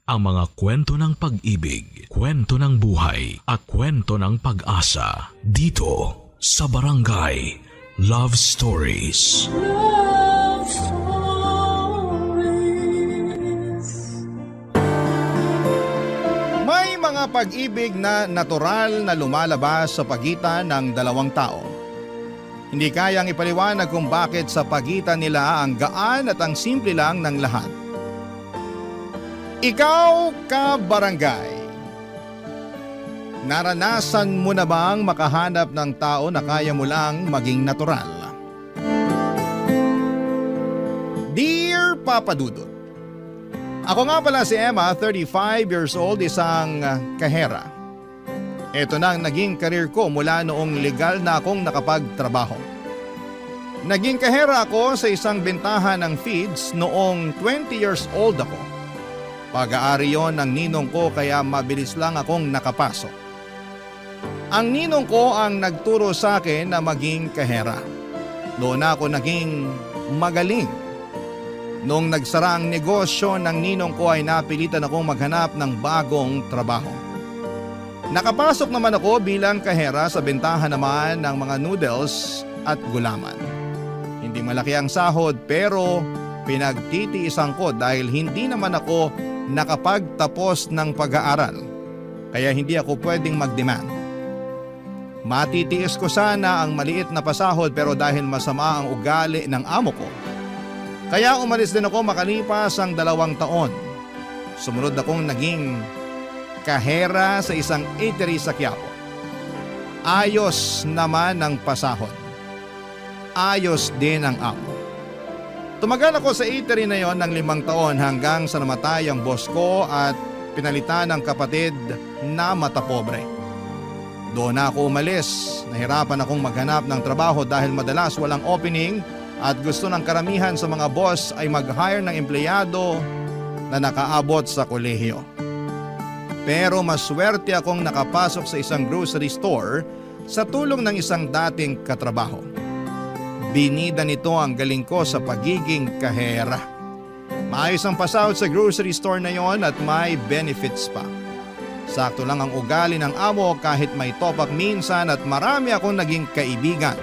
ang mga kwento ng pag-ibig, kwento ng buhay at kwento ng pag-asa dito sa Barangay Love Stories. Love Stories. May mga pag-ibig na natural na lumalabas sa pagitan ng dalawang tao. Hindi kayang ipaliwanag kung bakit sa pagitan nila ang gaan at ang simple lang ng lahat. Ikaw, ka-barangay, naranasan mo na bang makahanap ng tao na kaya mo lang maging natural? Dear Papa Dudut, ako nga pala si Emma, 35 years old, isang kahera. Ito na ang naging karir ko mula noong legal na akong nakapagtrabaho. Naging kahera ako sa isang bentahan ng feeds noong 20 years old ako. Pag-aari yon ng ninong ko kaya mabilis lang akong nakapasok. Ang ninong ko ang nagturo sa akin na maging kahera. Doon ako naging magaling. Noong nagsara ang negosyo ng ninong ko ay napilitan akong maghanap ng bagong trabaho. Nakapasok naman ako bilang kahera sa bentahan naman ng mga noodles at gulaman. Hindi malaki ang sahod pero pinagtitiisan ko dahil hindi naman ako nakapagtapos ng pag-aaral. Kaya hindi ako pwedeng mag-demand. Matitiis ko sana ang maliit na pasahod pero dahil masama ang ugali ng amo ko. Kaya umalis din ako makalipas ang 2 taon. Sumunod akong naging kahera sa isang eatery sa Quiapo. Ayos naman ang pasahod. Ayos din ang amo. Tumagal ako sa eatery na yon ng 5 taon hanggang sa namatay ang boss ko at pinalitan ng kapatid na matapobre. Doon na ako umalis. Nahirapan akong maghanap ng trabaho dahil madalas walang opening at gusto ng karamihan sa mga boss ay mag-hire ng empleyado na nakaabot sa kolehiyo. Pero maswerte akong nakapasok sa isang grocery store sa tulong ng isang dating katrabaho. Binida nito ang galing ko sa pagiging kahera. Maayos ang pasahod sa grocery store na yon at may benefits pa. Sakto lang ang ugali ng amo kahit may top up minsan at marami akong naging kaibigan.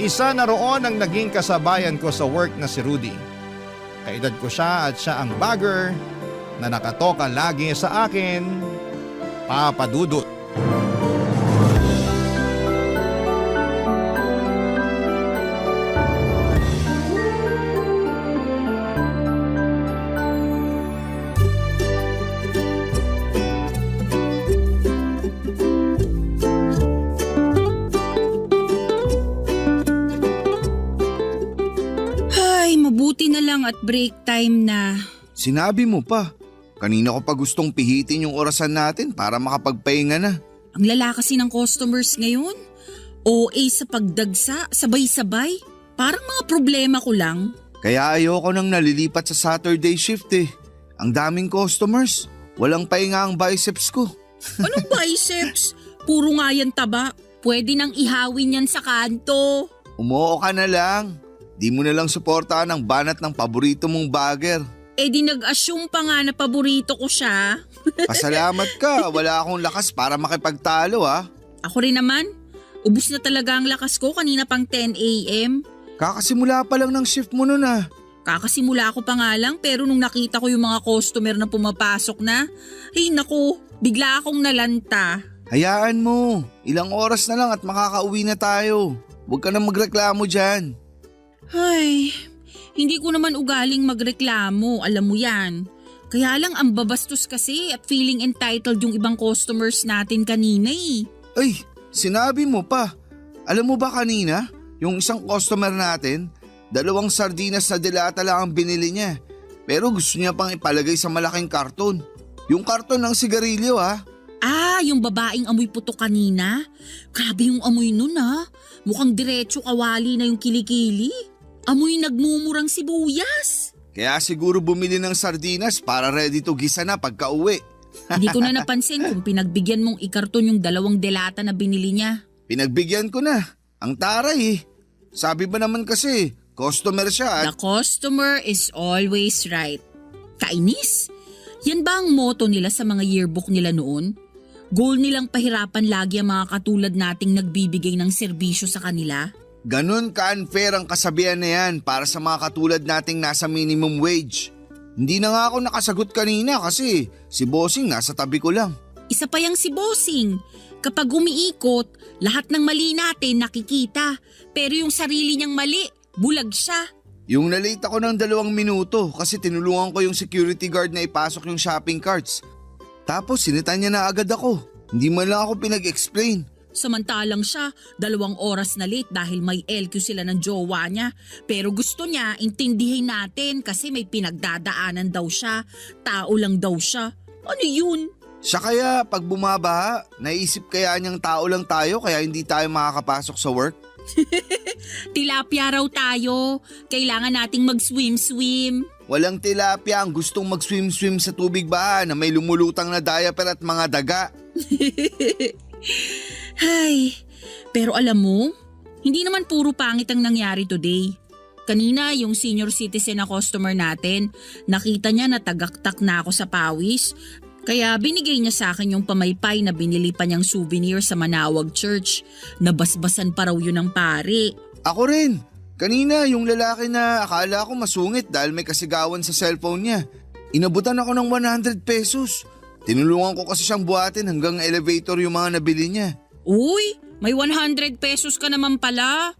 Isa na roon ang naging kasabayan ko sa work na si Rudy. Kaedad ko siya at siya ang bagger na nakatoka lagi sa akin, Papa Dudut. Mabuti na lang at break time na. Sinabi mo pa. Kanina ko pa gustong pihitin yung orasan natin para makapagpahinga na. Ang lala kasi ng customers ngayon. OA sa pagdagsa, sabay-sabay. Parang mga problema ko lang. Kaya ayoko nang nalilipat sa Saturday shift eh. Ang daming customers. Walang pahinga ang biceps ko. Anong biceps? Puro nga yan taba. Pwede nang ihawin yan sa kanto. Umuo ka na lang. Di mo na lang suportahan ang banat ng paborito mong bagger. Di nag-assume pa nga na paborito ko siya. Pasalamat ka, wala akong lakas para makipagtalo ha. Ako rin naman. Ubus na talaga ang lakas ko kanina pang 10 a.m. Kakasimula pa lang ng shift mo nun ah. Kakasimula ako pa nga lang pero nung nakita ko yung mga customer na pumapasok na, ay naku, bigla akong nalanta. Hayaan mo, ilang oras na lang at makakauwi na tayo. Huwag ka na magreklamo dyan. Ay, hindi ko naman ugaling magreklamo, alam mo yan. Kaya lang ang babastos kasi at feeling entitled yung ibang customers natin kanina eh. Ay, sinabi mo pa. Alam mo ba kanina, yung isang customer natin, 2 sardinas na delata lang ang binili niya. Pero gusto niya pang ipalagay sa malaking karton. Yung karton ng sigarilyo ha. Ah, yung babaeng amoy putok kanina? Grabe yung amoy nun ha. Mukhang diretso kawali na yung kilikili. Amoy nagmumurang sibuyas. Kaya siguro bumili ng sardinas para ready to gisa na pagka-uwi. Hindi ko na napansin kung pinagbigyan mong ikarton yung 2 delata na binili niya. Pinagbigyan ko na. Ang taray eh. Sabi ba naman kasi, customer siya The customer is always right. Kainis. Yan ba ang motto nila sa mga yearbook nila noon? Goal nilang pahirapan lagi ang mga katulad nating nagbibigay ng serbisyo sa kanila? Ganun ka-unfair ang kasabihan na yan para sa mga katulad nating nasa minimum wage. Hindi na nga ako nakasagot kanina kasi si Bossing nasa tabi ko lang. Isa pa yang si Bossing. Kapag umiikot, lahat ng mali natin nakikita. Pero yung sarili niyang mali, bulag siya. Yung nalate ako ng 2 minuto kasi tinulungan ko yung security guard na ipasok yung shopping carts. Tapos sinita niya na agad ako. Hindi man lang ako pinag-explain. Samantalang siya, 2 oras na late dahil may LQ sila ng jowa niya. Pero gusto niya, intindihin natin kasi may pinagdadaanan daw siya. Tao lang daw siya. Ano yun? Siya kaya pag bumabaha, naisip kaya niyang tao lang tayo kaya hindi tayo makakapasok sa work? Tilapia raw tayo. Kailangan nating mag-swim-swim. Walang tilapia ang gustong mag-swim-swim sa tubig ba na may lumulutang na diaper at mga daga. Ay, pero alam mo, hindi naman puro pangit ang nangyari today. Kanina yung senior citizen na customer natin, nakita niya na tagaktak na ako sa pawis. Kaya binigay niya sa akin yung pamaypay na binili pa niyang souvenir sa Manawag Church. Nabasbasan pa raw yun ng pare. Ako rin. Kanina yung lalaki na akala ko masungit dahil may kasigawan sa cellphone niya. Inabutan ako ng 100 pesos. Tinulungan ko kasi siyang buhatin hanggang elevator yung mga nabili niya. Uy, may 100 pesos ka naman pala.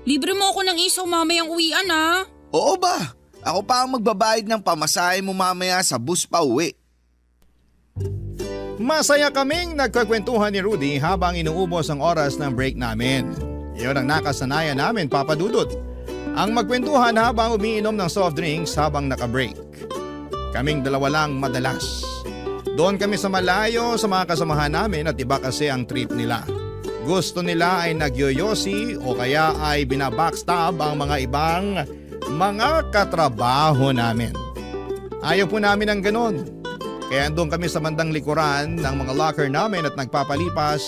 Libre mo ako ng isaw mamayang uwian ah. Oo ba? Ako pa ang magbabayad ng pamasahe mo mamaya sa bus pa uwi. Masaya kaming nagkakwentuhan ni Rudy habang inuubos ang oras ng break namin. Iyon ang nakasanayan namin, Papa Dudut. Ang magkwentuhan habang umiinom ng soft drinks habang naka-break. Kaming 2 lang madalas. Doon kami sa malayo sa mga kasamahan namin at iba kasi ang trip nila. Gusto nila ay nagyoyosi o kaya ay binabackstab ang mga ibang mga katrabaho namin. Ayaw po namin ng ganon. Kaya doon kami sa bandang likuran ng mga locker namin at nagpapalipas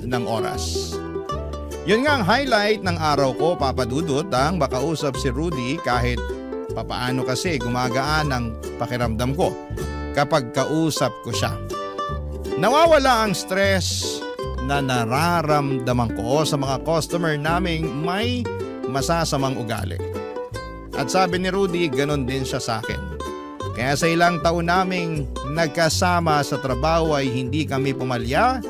ng oras. Yun nga ang highlight ng araw ko, Papa Dudut, ang makausap si Rudy kahit papaano kasi gumagaan ang pakiramdam ko kapag kausap ko siya. Nawawala ang stress na nararamdaman ko sa mga customer naming may masasamang ugali. At sabi ni Rudy, ganon din siya sa akin. Kaya sa ilang taon naming nagkasama sa trabaho ay hindi kami pumalya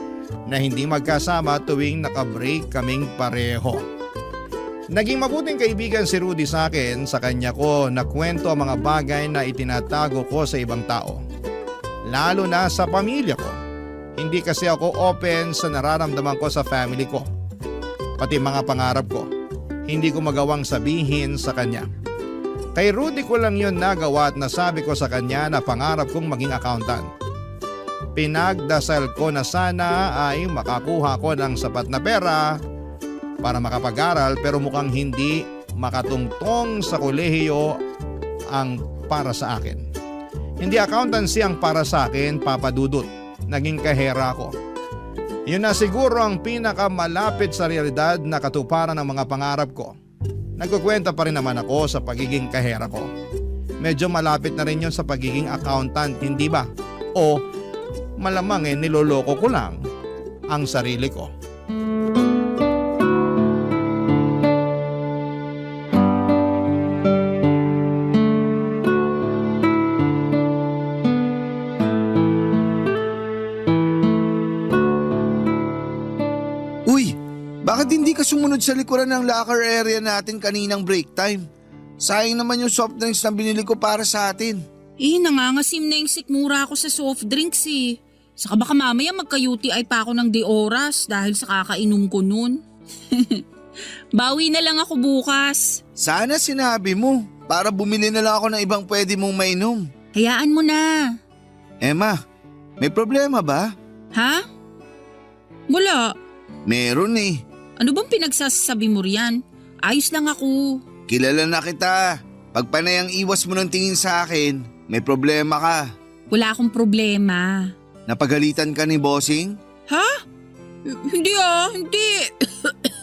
na hindi magkasama tuwing nakabreak kaming pareho. Naging mabuting kaibigan si Rudy sa akin, sa kanya ko nakwento ang mga bagay na itinatago ko sa ibang tao. Lalo na sa pamilya ko. Hindi kasi ako open sa nararamdaman ko sa family ko. Pati mga pangarap ko, hindi ko magawang sabihin sa kanya. Kay Rudy ko lang yun nagawa at nasabi ko sa kanya na pangarap kong maging accountant. Pinagdasal ko na sana ay makakuha ko ng sapat na pera para makapag-aral pero mukhang hindi makatungtong sa kolehiyo ang para sa akin. Hindi accountancy ang para sa akin, Papa Dudut. Naging kahera ko. Yun na siguro ang pinakamalapit sa realidad na katuparan ng mga pangarap ko. Nagkukwenta pa rin naman ako sa pagiging kahera ko. Medyo malapit na rin yun sa pagiging accountant, hindi ba? O malamang niloloko ko lang ang sarili ko. Uy, bakit hindi ka sumunod sa likuran ng locker area natin kaninang break time? Sayang naman yung soft drinks na binili ko para sa atin. Nangangasim na yung sikmura ako sa soft drinks eh. Saka baka mamaya magka-UTI pa ako ng di oras dahil sa kakainom ko nun. Bawi na lang ako bukas. Sana sinabi mo para bumili na lang ako ng ibang pwede mong mainom. Hayaan mo na. Emma, may problema ba? Ha? Wala. Meron eh. Ano bang pinagsasabi mo riyan? Ayos lang ako. Kilala na kita. Pag panayang iwas mo ng tingin sa akin, may problema ka. Wala akong problema. Napagalitan ka ni Bossing? Ha? Hindi.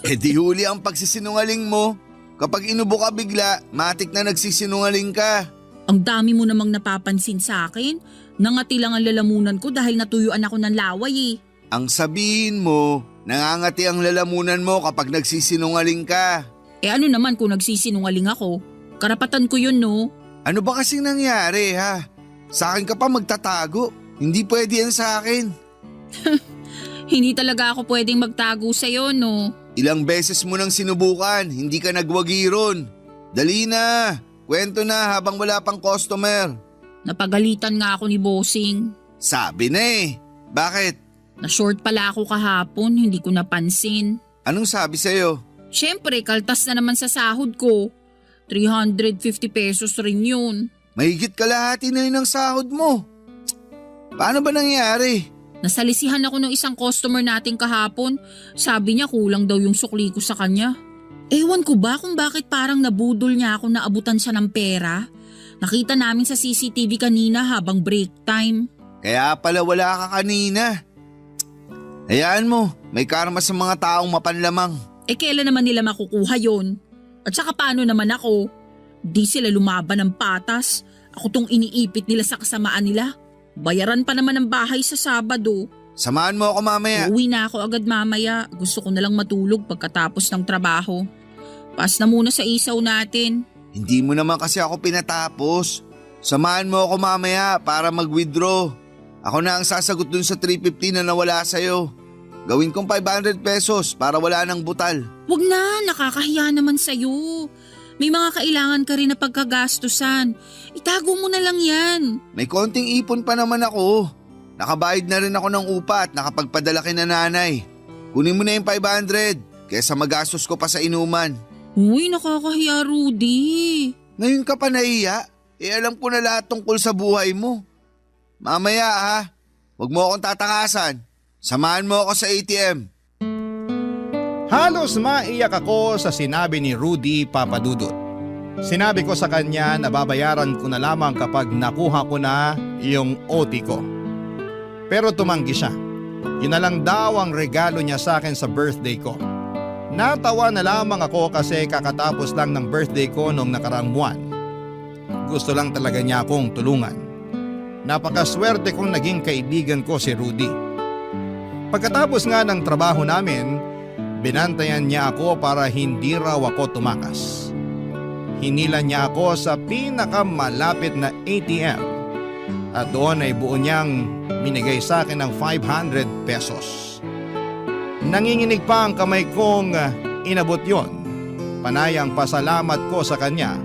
Di huli ang pagsisinungaling mo. Kapag inubo ka bigla, matik na nagsisinungaling ka. Ang dami mo namang napapansin sa akin. Nangati lang ang lalamunan ko dahil natuyuan ako ng laway eh. Ang sabihin mo, nangangati ang lalamunan mo kapag nagsisinungaling ka. Eh ano naman kung nagsisinungaling ako? Karapatan ko yun no? Ano ba kasing nangyari ha? Sa akin ka pa magtatago. Hindi pwede yan sa akin. Hindi talaga ako pwedeng magtago sa'yo no? Ilang beses mo nang sinubukan, hindi ka nagwagi ron. Dali na, kwento na habang wala pang customer. Napagalitan nga ako ni Bossing. Sabi na eh. Bakit? Na-short pala ako kahapon, hindi ko napansin. Anong sabi sa'yo? Siyempre, kaltas na naman sa sahod ko. 350 pesos rin yun. Mahigit kalahati na yun ang sahod mo. Paano ba nangyari? Nasalisihan ako ng isang customer natin kahapon. Sabi niya kulang daw yung sukli ko sa kanya. Ewan ko ba kung bakit parang nabudol niya ako na abutan siya ng pera? Nakita namin sa CCTV kanina habang break time. Kaya pala wala ka kanina. Hayaan mo, may karma sa mga taong mapanlamang. Eh kailan naman nila makukuha yon? At saka paano naman ako? Di sila lumaban ng patas. Ako tong iniipit nila sa kasamaan nila. Bayaran pa naman ang bahay sa Sabado. Samahan mo ako mamaya. Uuwi na ako agad mamaya. Gusto ko na lang matulog pagkatapos ng trabaho. Pass na muna sa isaw natin. Hindi mo naman kasi ako pinatapos. Samahan mo ako mamaya para mag-withdraw. Ako na ang sasagot dun sa 350 na nawala sa'yo. Gawin kong 500 pesos para wala nang butal. Wag na, nakakahiya naman sa'yo. May mga kailangan ka rin na pagkagastusan. Itago mo na lang yan. May konting ipon pa naman ako. Nakabayad na rin ako ng upa at nakapagpadala kay nanay. Kunin mo na yung 500 kaysa magastos ko pa sa inuman. Uy, nakakahiya Rudy. Ngayon ka pa nahiya? Alam ko na lahat tungkol sa buhay mo. Mamaya ha, huwag mo akong tatakasan. Samahan mo ako sa ATM. Halos maiyak ako sa sinabi ni Rudy Papadudot. Sinabi ko sa kanya na babayaran ko na lamang kapag nakuha ko na yung OT ko. Pero tumanggi siya. Yun na lang daw ang regalo niya sa akin sa birthday ko. Natawa na lamang ako kasi kakatapos lang ng birthday ko noong nakaraang buwan. Gusto lang talaga niya akong tulungan. Napakaswerte kong naging kaibigan ko si Rudy. Pagkatapos nga ng trabaho namin, binantayan niya ako para hindi raw ako tumakas. Hinila niya ako sa pinakamalapit na ATM at doon ay buo niyang minigay sa akin ng 500 pesos. Nanginginig pa ang kamay kong inabot yon. Panay ang pasalamat ko sa kanya,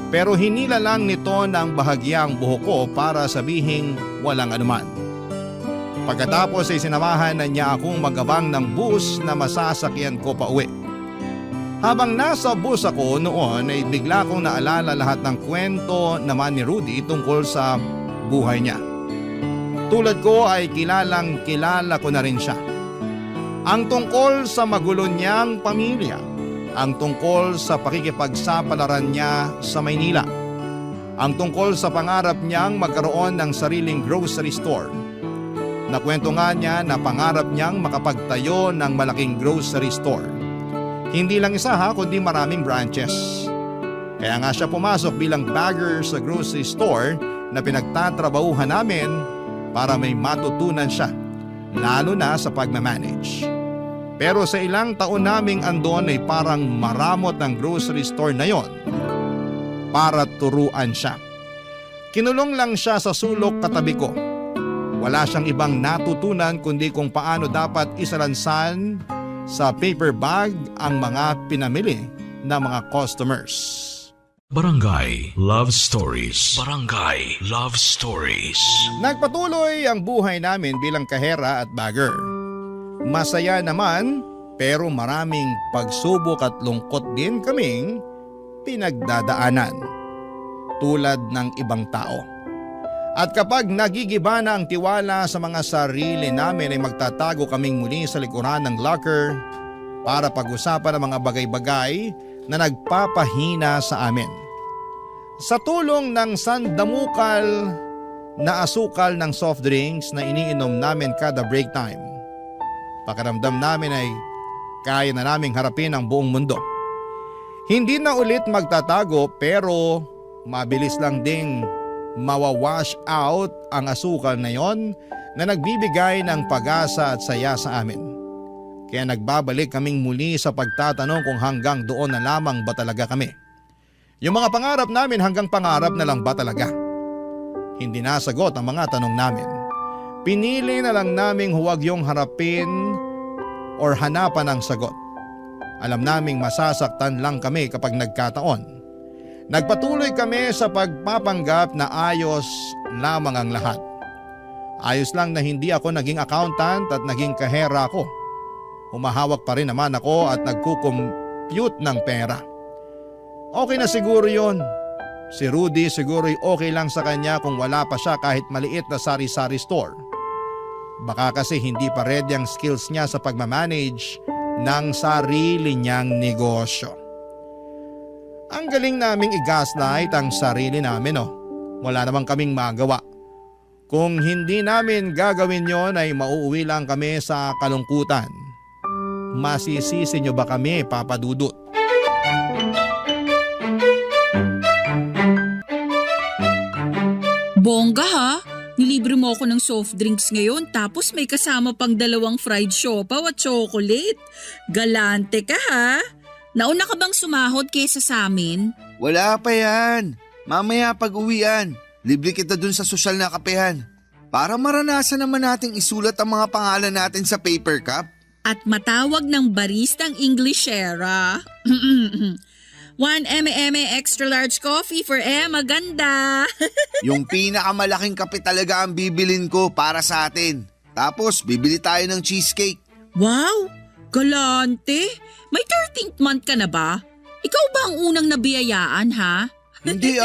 pero hinila lang nito ng bahagyang buhok ko para sabihing walang anuman. Pagkatapos ay sinamahan na niya akong magabang ng bus na masasakyan ko pa uwi. Habang nasa bus ako noon ay bigla kong naalala lahat ng kwento naman ni Rudy tungkol sa buhay niya. Tulad ko ay kilala ko na rin siya. Ang tungkol sa magulo niyang pamilya, ang tungkol sa pakikipagsapalaran niya sa Maynila, ang tungkol sa pangarap niyang magkaroon ng sariling grocery store. Nakwento nga niya na pangarap niyang makapagtayo ng malaking grocery store. Hindi lang isa kundi maraming branches. Kaya nga siya pumasok bilang bagger sa grocery store na pinagtatrabahuhan namin para may matutunan siya, lalo na sa pagmamanage. Pero sa ilang taon naming andon ay parang maramot ang grocery store na yon para turuan siya. Kinulong lang siya sa sulok katabi ko. Wala siyang ibang natutunan kundi kung paano dapat isalansan sa paper bag ang mga pinamili ng mga customers. Barangay Love Stories. Barangay Love Stories. Nagpatuloy ang buhay namin bilang kahera at bagger. Masaya naman pero maraming pagsubok at lungkot din kaming pinagdadaanan tulad ng ibang tao. At kapag nagigiba na ang tiwala sa mga sarili namin ay magtatago kaming muli sa likuran ng locker para pag-usapan ang mga bagay-bagay na nagpapahina sa amin. Sa tulong ng sandamukal na asukal ng soft drinks na iniinom namin kada break time, pakiramdam namin ay kaya na naming harapin ang buong mundo. Hindi na ulit magtatago pero mabilis lang ding mawawash out ang asukal na yon na nagbibigay ng pag-asa at saya sa amin. Kaya nagbabalik kaming muli sa pagtatanong kung hanggang doon na lamang ba talaga kami. Yung mga pangarap namin hanggang pangarap na lang ba talaga? Hindi nasagot ang mga tanong namin. Pinili na lang naming huwag yung harapin or hanapan ang sagot. Alam naming masasaktan lang kami kapag nagkataon. Nagpatuloy kami sa pagpapanggap na ayos lamang ang lahat. Ayos lang na hindi ako naging accountant at naging kahera ako. Humahawak pa rin naman ako at nagkukompute ng pera. Okay na siguro yon. Si Rudy siguro'y okay lang sa kanya kung wala pa siya kahit maliit na sari-sari store. Baka kasi hindi pa ready ang skills niya sa pagmamanage ng sarili niyang negosyo. Ang galing naming i-gaslight ang sarili namin Wala namang kaming magawa. Kung hindi namin gagawin yon ay mauuwi lang kami sa kalungkutan. Masisisi niyo ba kami, Papa Dudut? Bongga ha? Nilibre mo ako ng soft drinks ngayon tapos may kasama pang 2 fried siopaw at chocolate. Galante ka ha? Nauna ka bang sumahod kesa sa amin? Wala pa yan. Mamaya pag-uwian, libre kita dun sa sosyal na kapehan. Para maranasan naman nating isulat ang mga pangalan natin sa paper cup. At matawag ng baristang Englishera. 1 M&M extra large coffee for Emma, ganda. Yung pinakamalaking kape talaga ang bibilin ko para sa atin. Tapos bibili tayo ng cheesecake. Wow, galante. May 13th month ka na ba? Ikaw ba ang unang nabiyayaan ha? Hindi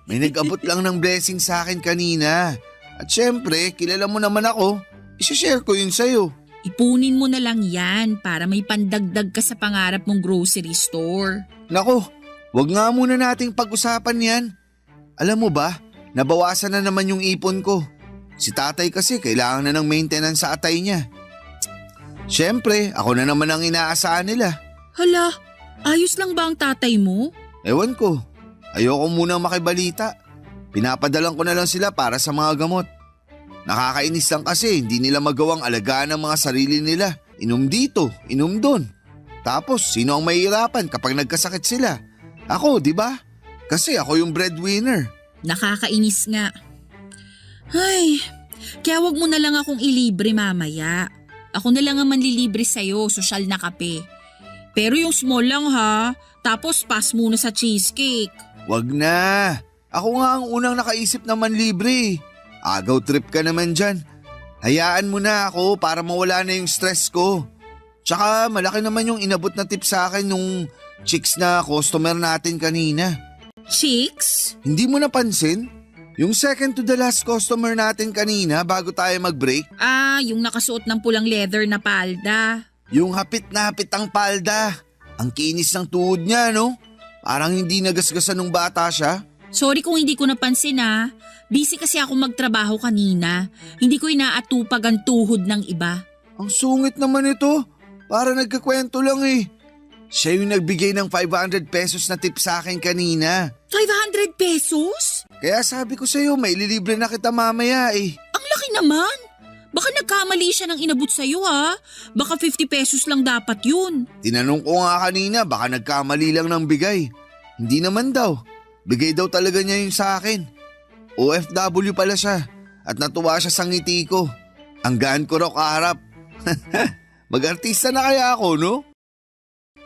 May nag-abot lang ng blessing sa akin kanina. At syempre, kilala mo naman ako. Isishare ko yun sa'yo. Ipunin mo na lang yan para may pandagdag ka sa pangarap mong grocery store. Nako, wag nga muna nating pag-usapan yan. Alam mo ba, nabawasan na naman yung ipon ko. Si tatay kasi kailangan na ng maintenance sa atay niya. Siyempre, ako na naman ang inaasahan nila. Hala, ayos lang ba ang tatay mo? Ewan ko, ayoko munang makibalita. Pinapadalan ko na lang sila para sa mga gamot. Nakakainis lang kasi hindi nila magawang alagaan ang mga sarili nila. Inom dito, inom doon. Tapos sino ang mahihirapan kapag nagkasakit sila? Ako, di ba? Kasi ako yung breadwinner. Nakakainis nga. Ay, kaya wag mo na lang akong ilibre mamaya. Ako na lang ang manlilibre sa'yo, sosyal na kape. Pero yung small lang ha, tapos pass muna sa cheesecake. Wag na. Ako nga ang unang nakaisip na manlibre. Agaw trip ka naman dyan. Hayaan mo na ako para mawala na yung stress ko. Tsaka malaki naman yung inabot na tip sa akin nung chicks na customer natin kanina. Chicks? Hindi mo napansin? Yung second to the last customer natin kanina bago tayo mag-break? Ah, yung nakasuot ng pulang leather na palda. Yung hapit na hapit ang palda. Ang kinis ng tuhod niya, no? Parang hindi nagasgasan nung bata siya. Sorry kung hindi ko napansin ha. Busy kasi ako magtrabaho kanina. Hindi ko inaatupag ang tuhod ng iba. Ang sungit naman ito. Para nagkakwento lang eh. Siya yung nagbigay ng 500 pesos na tip sa akin kanina. 500 pesos? Kaya sabi ko sa'yo, may lilibre na kita mamaya eh. Ang laki naman. Baka nagkamali siya ng inabot sa'yo ha. Baka 50 pesos lang dapat yun. Tinanong ko nga kanina, baka nagkamali lang ng bigay. Hindi naman daw. Bigay daw talaga niya yung sa akin. OFW pala siya at natuwa siya sa ngiti ko. Ang gaan ko raw kaharap. Mag-artista na kaya ako, no?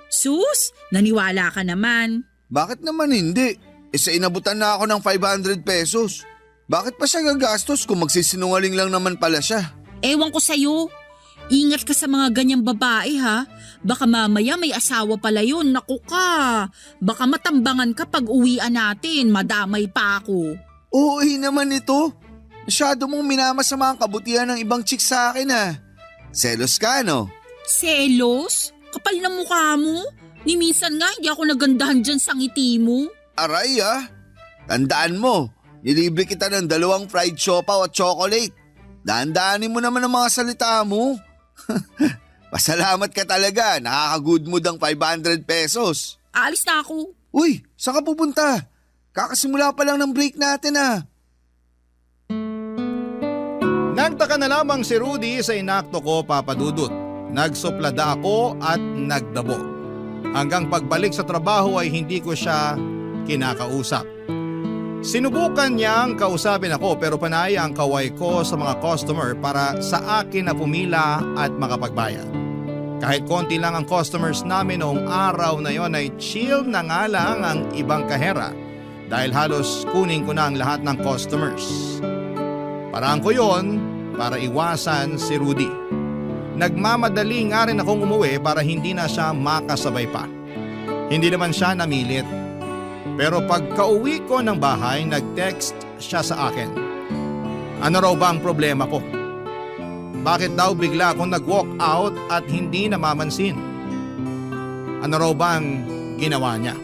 Sus, naniwala ka naman. Bakit naman hindi? Sa inabutan na ako ng 500 pesos. Bakit pa siya gagastos kung magsisinungaling lang naman pala siya? Ewan ko sa'yo. Ingat ka sa mga ganyang babae ha. Baka mamaya may asawa pala yun. Naku ka. Baka matambangan ka pag uwian natin. Madamay pa ako. Oo naman ito. Masyado mong minamasama ang kabutihan ng ibang chicks sa akin ah. Selos ka no? Selos? Kapal na mukha mo. Ni minsan nga hindi ako nagandahan dyan sa ngiti mo. Aray ah. Tandaan mo, nilibre kita ng 2 fried siopaw at chocolate. Dahan-dahanin mo naman ang mga salita mo. Pasalamat ka talaga, nakaka-good mood ang 500 pesos. Aalis na ako. Uy, saan ka pupunta? Kakasimula pa lang ng break natin ah. Nagtaka na lamang si Rudy sa inakto ko, Papa Dudut. Nagsuplada ako at nagdabog. Hanggang pagbalik sa trabaho ay hindi ko siya kinakausap. Sinubukan niyang kausapin ako pero panay ang kaway ko sa mga customer para sa akin na pumila at makapagbayad. Kahit konti lang ang customers namin noong araw na yon ay chill na nga lang ang ibang kahera dahil halos kunin ko na ang lahat ng customers. Paraan ko yon para iwasan si Rudy. Nagmamadali nga rin akong umuwi para hindi na siya makasabay pa. Hindi naman siya namilit. Pero pagka-uwi ko ng bahay, nag-text siya sa akin. Ano raw ba ang problema ko? Bakit daw bigla akong nag-walk out at hindi namamansin? Ano raw ba ang ginawa niya?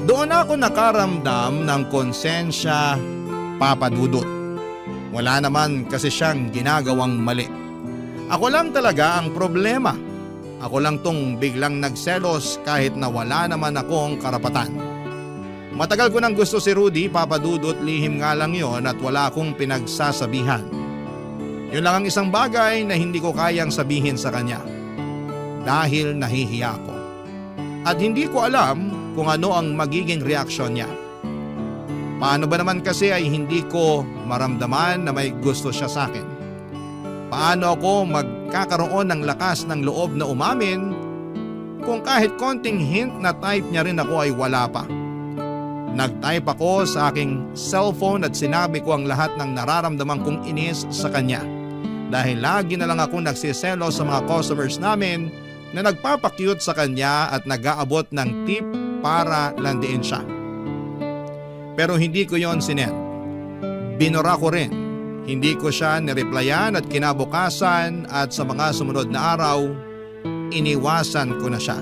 Doon ako nakaramdam ng konsensya, Papa Dudut. Wala naman kasi siyang ginagawang mali. Ako lang talaga ang problema. Ako lang tong biglang nagselos kahit na wala naman akong karapatan. Matagal ko nang gusto si Rudy, Papa Dudut, lihim nga lang yon at wala akong pinagsasabihan. Yun lang ang isang bagay na hindi ko kayang sabihin sa kanya. Dahil nahihiya ako. At hindi ko alam kung ano ang magiging reaksyon niya. Paano ba naman kasi ay hindi ko maramdaman na may gusto siya sa akin? Paano ako magkakaroon ng lakas ng loob na umamin kung kahit konting hint na type niya rin ako ay wala pa? Nag-type ako sa aking cellphone at sinabi ko ang lahat ng nararamdaman kong inis sa kanya. Dahil lagi na lang ako nagsiselo sa mga customers namin na nagpapakyut sa kanya at nag-aabot ng tip para landiin siya. Pero hindi ko yon sinend. Binura ko rin. Hindi ko siya nireplyan at kinabukasan at sa mga sumunod na araw, iniwasan ko na siya.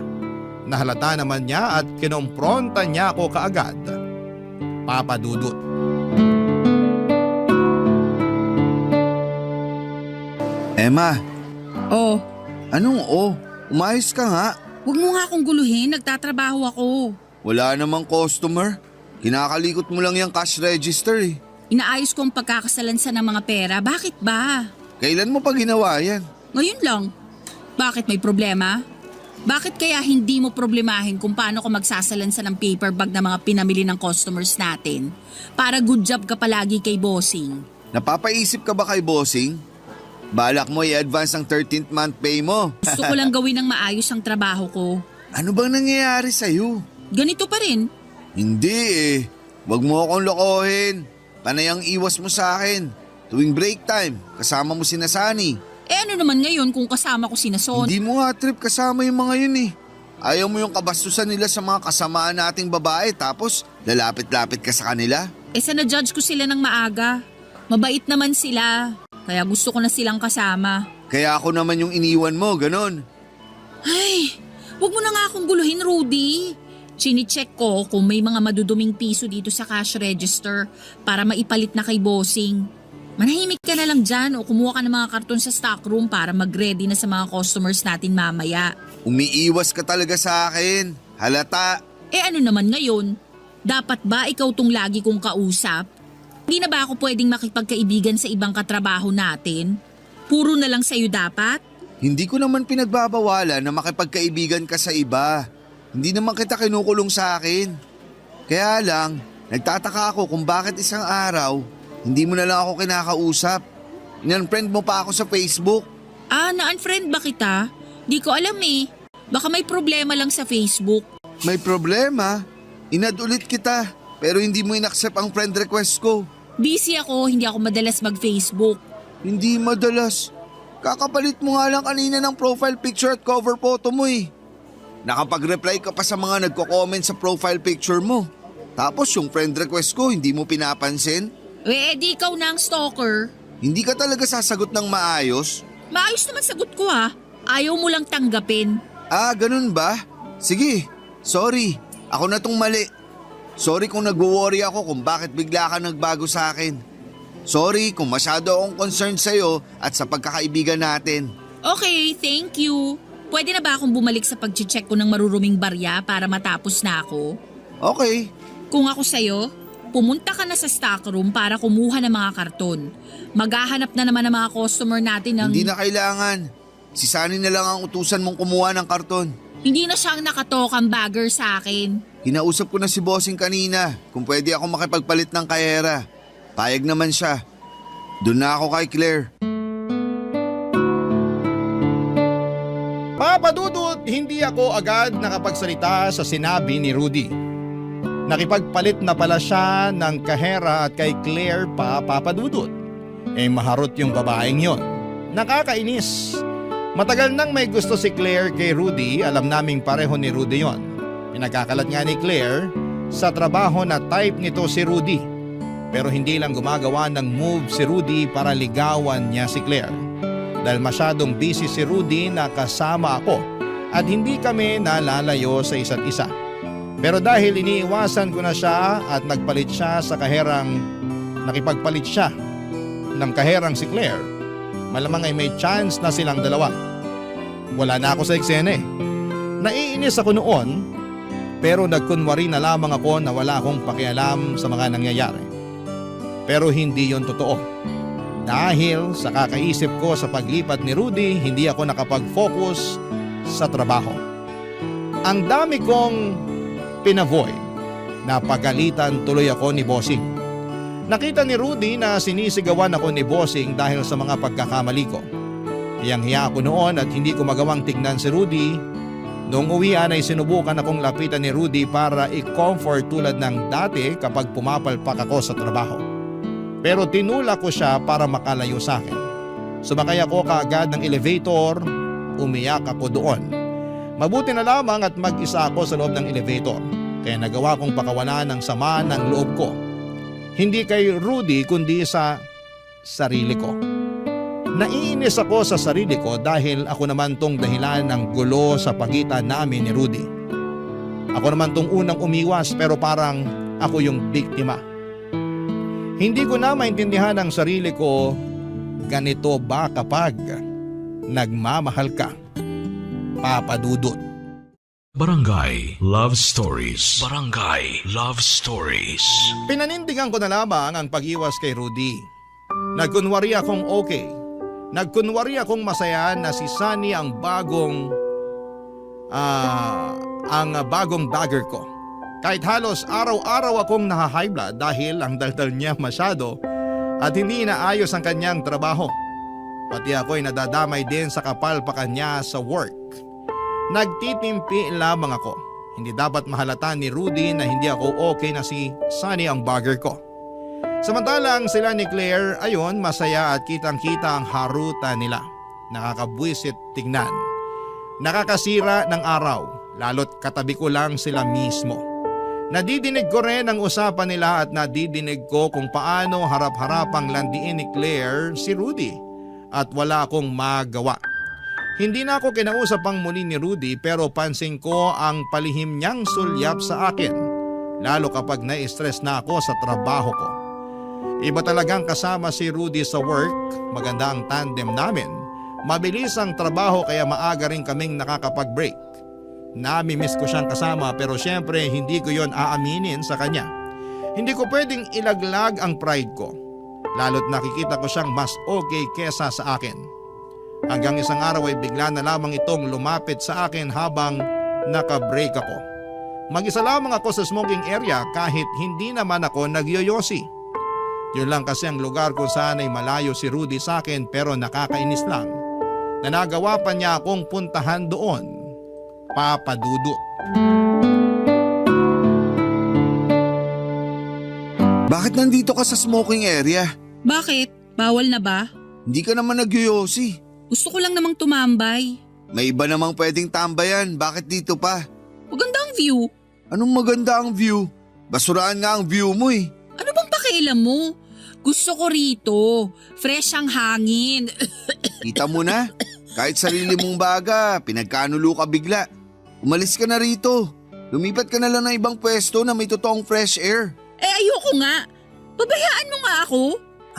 Nahalata naman niya at kinompronta niya ako kaagad. Papa Dudut. Emma, Oh, anong Umayos ka nga. huwag mo nga akong guluhin, nagtatrabaho ako. Wala namang customer. Kinakalikot mo lang yung cash register eh. Inaayos ko ang pagkakasalansan ng mga pera, bakit ba? Kailan mo pa ginawa yan? Ngayon lang. Bakit may problema? Bakit kaya hindi mo problemahin kung paano ko magsasalansan ng paper bag na mga pinamili ng customers natin? Para good job ka palagi kay bossing. Napapaisip ka ba kay bossing? Balak mo i-advance ang 13th month pay mo. Gusto ko lang gawin ng maayos ang trabaho ko. Ano bang nangyayari sa'yo? Ganito pa rin. Hindi eh. Huwag mo akong lokohin. Panay ang iwas mo sa akin. Tuwing break time, kasama mo si Sunny. Ano naman ngayon kung kasama ko si Nason? Hindi mo nga trip kasama yung mga yun eh. Ayaw mo yung kabastusan nila sa mga kasamaan nating babae tapos lalapit-lapit ka sa kanila. Sana judge ko sila ng maaga. Mabait naman sila. Kaya gusto ko na silang kasama. Kaya ako naman yung iniwan mo, ganon. Ay, wag mo na nga akong guluhin, Rudy. Chine-check ko kung may mga maduduming piso dito sa cash register para maipalit na kay bossing. Manahimik ka na lang dyan o kumuha ka ng mga karton sa stockroom para mag-ready na sa mga customers natin mamaya. Umiiwas ka talaga sa akin. Halata. Ano naman ngayon? Dapat ba ikaw tong lagi kong kausap? Hindi na ba ako pwedeng makipagkaibigan sa ibang katrabaho natin? Puro na lang sa'yo dapat? Hindi ko naman pinagbabawalan na makipagkaibigan ka sa iba. Hindi naman kita kinukulong sa akin. Kaya lang, nagtataka ako kung bakit isang araw, hindi mo na lang ako kinakausap. In-unfriend mo pa ako sa Facebook. Na-unfriend ba kita? Di ko alam eh. Baka may problema lang sa Facebook. May problema? Inad ulit kita, pero hindi mo inaccept ang friend request ko. Busy ako, hindi ako madalas mag-Facebook. Hindi madalas. Kakapalit mo nga lang kanina ng profile picture at cover photo mo eh. Nakapag-reply ka pa sa mga nagko-comment sa profile picture mo. Tapos yung friend request ko hindi mo pinapansin. Di ikaw na ang stalker. Hindi ka talaga sasagot ng maayos. Maayos naman sagot ko ha. Ayaw mo lang tanggapin. Ganun ba? Sige, sorry. Ako na tong mali. Sorry kung nagwo-worry ako kung bakit bigla ka nagbago sa akin. Sorry kung masyado akong concerned sa'yo at sa pagkakaibigan natin. Okay, thank you. Pwede na ba akong bumalik sa pag-check ko ng maruruming barya para matapos na ako? Okay. Kung ako sa'yo, Pumunta ka na sa stockroom para kumuha ng mga karton. Maghahanap na naman ng mga customer natin ng... Hindi na kailangan. Si Sunny na lang ang utusan mong kumuha ng karton. Hindi na siyang nakatokang bagger sa akin. Kinausap ko na si bossing kanina kung pwede ako makipagpalit ng kahera. Payag naman siya. Doon na ako kay Claire. Papa Dudut, hindi ako agad nakapagsalita sa sinabi ni Rudy. Nakipagpalit na pala siya ng kahera at kay Claire pa, Papa Dudut. Maharot yung babaeng yon. Nakakainis. Matagal nang may gusto si Claire kay Rudy, alam naming pareho ni Rudy yon. Pinagkakalat nga ni Claire sa trabaho na type nito si Rudy. Pero hindi lang gumagawa ng move si Rudy para ligawan niya si Claire. Dahil masyadong busy si Rudy na kasama ako at hindi kami nalalayo sa isa't isa. Pero dahil iniiwasan ko na siya at nagpalit siya sa nakipagpalit siya ng kaherang si Claire, malamang ay may chance na silang dalawa. Wala na ako sa eksena eh. Naiinis ako noon pero nagkunwari na lamang ako na wala akong pakialam sa mga nangyayari. Pero hindi yon totoo. Dahil sa kakaisip ko sa paglipat ni Rudy, hindi ako nakapag-focus sa trabaho. Ang dami kong pinavoid. Napagalitan tuloy ako ni Bossing. Nakita ni Rudy na sinisigawan ako ni Bossing dahil sa mga pagkakamali ko. Hiyang-hiya ako noon at hindi ko magawang tignan si Rudy. Noong uwian ay sinubukan akong lapitan ni Rudy para i-comfort tulad ng dati kapag pumapalpak ako sa trabaho. Pero tinulak ko siya para makalayo sa akin. Sumakay ako kaagad ng elevator, umiyak ako doon. Mabuti na lamang at mag-isa ako sa loob ng elevator, kaya nagawa kong pakawalan ng sama ng loob ko. Hindi kay Rudy kundi sa sarili ko. Naiinis ako sa sarili ko dahil ako naman tong dahilan ng gulo sa pagitan namin ni Rudy. Ako naman tong unang umiwas pero parang ako yung biktima. Hindi ko na maintindihan ang sarili ko, ganito ba kapag nagmamahal ka? Papa Dudut. Barangay Love Stories. Barangay Love Stories. Pinanindigan ko na lamang ang pag-iwas kay Rudy. Nagkunwari akong okay. Nagkunwari akong masaya na si Sunny ang bagong bagger ko. Kahit halos araw-araw akong naha-high blood dahil ang daldal niya masyado at hindi inaayos ang kanyang trabaho. Pati ako'y nadadamay din sa kapalpakan niya sa work. Nagtitimpi lamang ako. Hindi dapat mahalata ni Rudy na hindi ako okay na si Sunny ang bagger ko. Samantalang sila ni Claire, ayon, masaya at kitang-kita ang harutan nila. Nakakabwisit tignan. Nakakasira ng araw, lalo't katabi ko lang sila mismo. Nadidinig ko rin ang usapan nila at nadidinig ko kung paano harap-harapang landiin ni Claire si Rudy at wala akong magawa. Hindi na ako kinausap ang muli ni Rudy pero pansin ko ang palihim niyang sulyap sa akin, lalo kapag na-stress na ako sa trabaho ko. Iba talagang kasama si Rudy sa work, maganda ang tandem namin. Mabilis ang trabaho kaya maaga rin kaming nakakapag-break. Nami-miss ko siyang kasama pero syempre hindi ko yon aaminin sa kanya. Hindi ko pwedeng ilaglag ang pride ko, lalo't nakikita ko siyang mas okay kesa sa akin. Hanggang isang araw ay bigla na lamang itong lumapit sa akin habang naka-break ako. Mag-isa lamang ako sa smoking area kahit hindi naman ako nagyoyosi. Yun lang kasi ang lugar kung saan ay malayo si Rudy sa akin pero nakakainis lang na nagawa pa niya akong puntahan doon. Papa Dudut. Bakit nandito ka sa smoking area? Bakit? Bawal na ba? Hindi ka naman nagyoyosi. Gusto ko lang namang tumambay. May iba namang pwedeng tambayan, bakit dito pa? Maganda ang view. Anong maganda ang view? Basurahan nga ang view mo eh. Ano bang pakialam mo? Gusto ko rito. Fresh ang hangin. Kita mo na, kahit sarili mong baga, pinagkanulo ka bigla. Umalis ka na rito. Lumipat ka na lang ng ibang pwesto na may totoong fresh air. Ayoko nga. Pabayaan mo nga ako.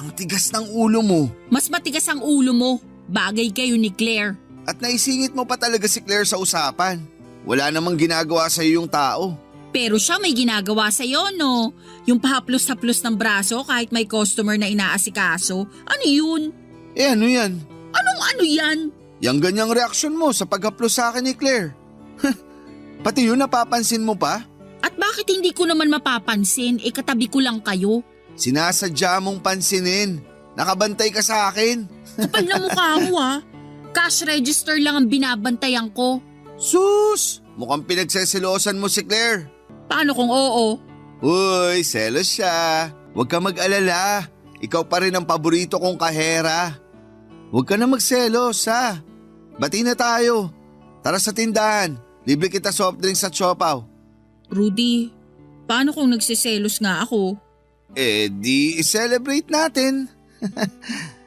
Ang tigas ng ulo mo. Mas matigas ang ulo mo. Bagay kayo ni Claire. At naisingit mo pa talaga si Claire sa usapan. Wala namang ginagawa sa iyo yung tao. Pero siya may ginagawa sa'yo, no? Yung pahaplos-haplos ng braso kahit may customer na inaasikaso. Ano yun? Ano yan? Anong ano yan? Yang ganyang reaksyon mo sa paghaplos sa akin ni Claire. Pati yun napapansin mo pa? At bakit hindi ko naman mapapansin? Katabi ko lang kayo. Sinasadya mong pansinin. Nakabantay ka sa akin. Kapal na mukha mo ha. Cash register lang ang binabantayan ko. Sus! Mukhang pinagseselosan mo si Claire. Paano kung oo? Uy, selos siya. Huwag ka mag-alala. Ikaw pa rin ang paborito kong kahera. Huwag ka na magselos ha. Bati na tayo. Tara sa tindahan. Libre kita soft drinks at siopaw. Rudy, paano kung nagsiselos nga ako? Di i-celebrate natin.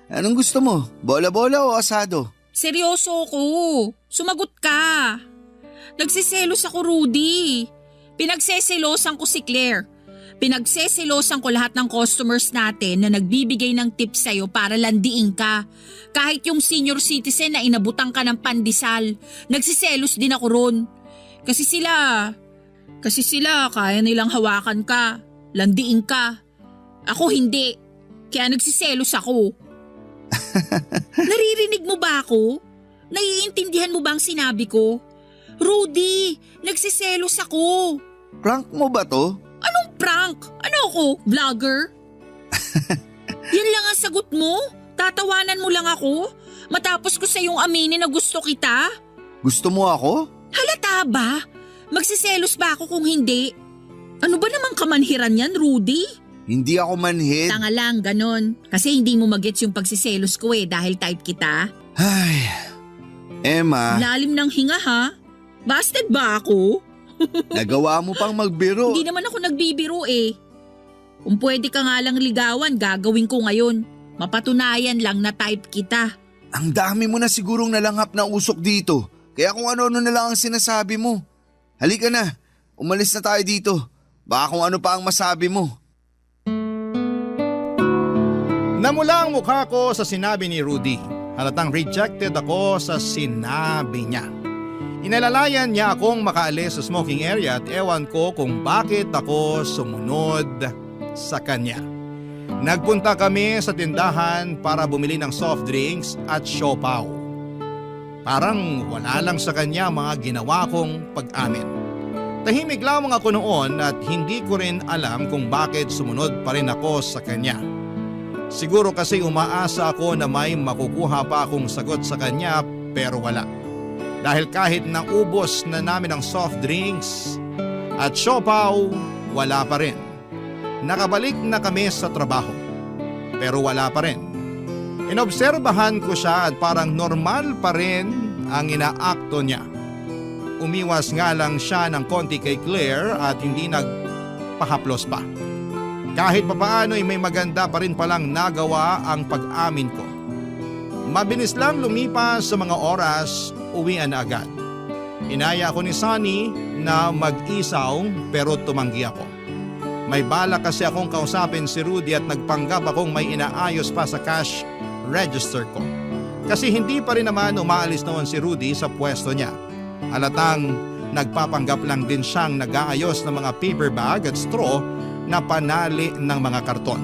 Anong gusto mo? Bola-bola o asado? Seryoso ako. Sumagot ka. Nagsiselos ako, Rudy. Pinagseselosan ko si Claire. Pinagseselosan ko lahat ng customers natin na nagbibigay ng tips sa'yo para landiin ka. Kahit yung senior citizen na inabutan ka ng pandesal, nagsiselos din ako ron. Kasi sila kaya nilang hawakan ka, landiin ka. Ako hindi, kaya nagsiselos ako. Naririnig mo ba ako? Naiintindihan mo ba ang sinabi ko? Rudy, nagsiselos ako. Prank mo ba to? Anong prank? Ano ako, vlogger? Yan lang ang sagot mo? Tatawanan mo lang ako? Matapos ko sa iyong aminin na gusto kita? Gusto mo ako? Halata ba? Magsiselos ba ako kung hindi? Ano ba namang kamanhiran yan, Rudy? Hindi ako manhid. Tanga lang, ganon. Kasi hindi mo magets yung pagsiselos ko dahil type kita. Ay, Emma, Lalim ng hinga ha? Busted ba ako? nagawa mo pang magbiro. Hindi naman ako nagbibiro Kung pwede ka nga lang ligawan, gagawin ko ngayon. Mapatunayan lang na type kita. Ang dami mo na sigurong nalanghap na usok dito. Kaya kung ano-ano na lang ang sinasabi mo. Halika na, umalis na tayo dito. Baka kung ano pa ang masabi mo. Namula ang mukha ko sa sinabi ni Rudy. Halatang rejected ako sa sinabi niya. Inalalayan niya akong makaalis sa smoking area at ewan ko kung bakit ako sumunod sa kanya. Nagpunta kami sa tindahan para bumili ng soft drinks at siopaw. Parang wala lang sa kanya mga ginawa kong pag-amin. Tahimik lamang ako noon at hindi ko rin alam kung bakit sumunod pa rin ako sa kanya. Siguro kasi umaasa ako na may makukuha pa akong sagot sa kanya pero wala. Dahil kahit naubos na namin ang soft drinks at siopaw, wala pa rin. Nakabalik na kami sa trabaho pero wala pa rin. Inobserbahan ko siya at parang normal pa rin ang inaakto niya. Umiwas nga lang siya ng konti kay Claire at hindi nagpahaplos pa. Kahit papaano ay may maganda pa rin palang nagawa ang pag-amin ko. Mabilis lang lumipas sa mga oras, uwian na agad. Inaya ako ni Sunny na mag-isaw pero tumanggi ako. May bala kasi akong kausapin si Rudy at nagpanggap akong may inaayos pa sa cash register ko. Kasi hindi pa rin naman umaalis noon si Rudy sa pwesto niya. Halatang nagpapanggap lang din siyang nag-aayos ng mga paper bag at straw na panali ng mga karton.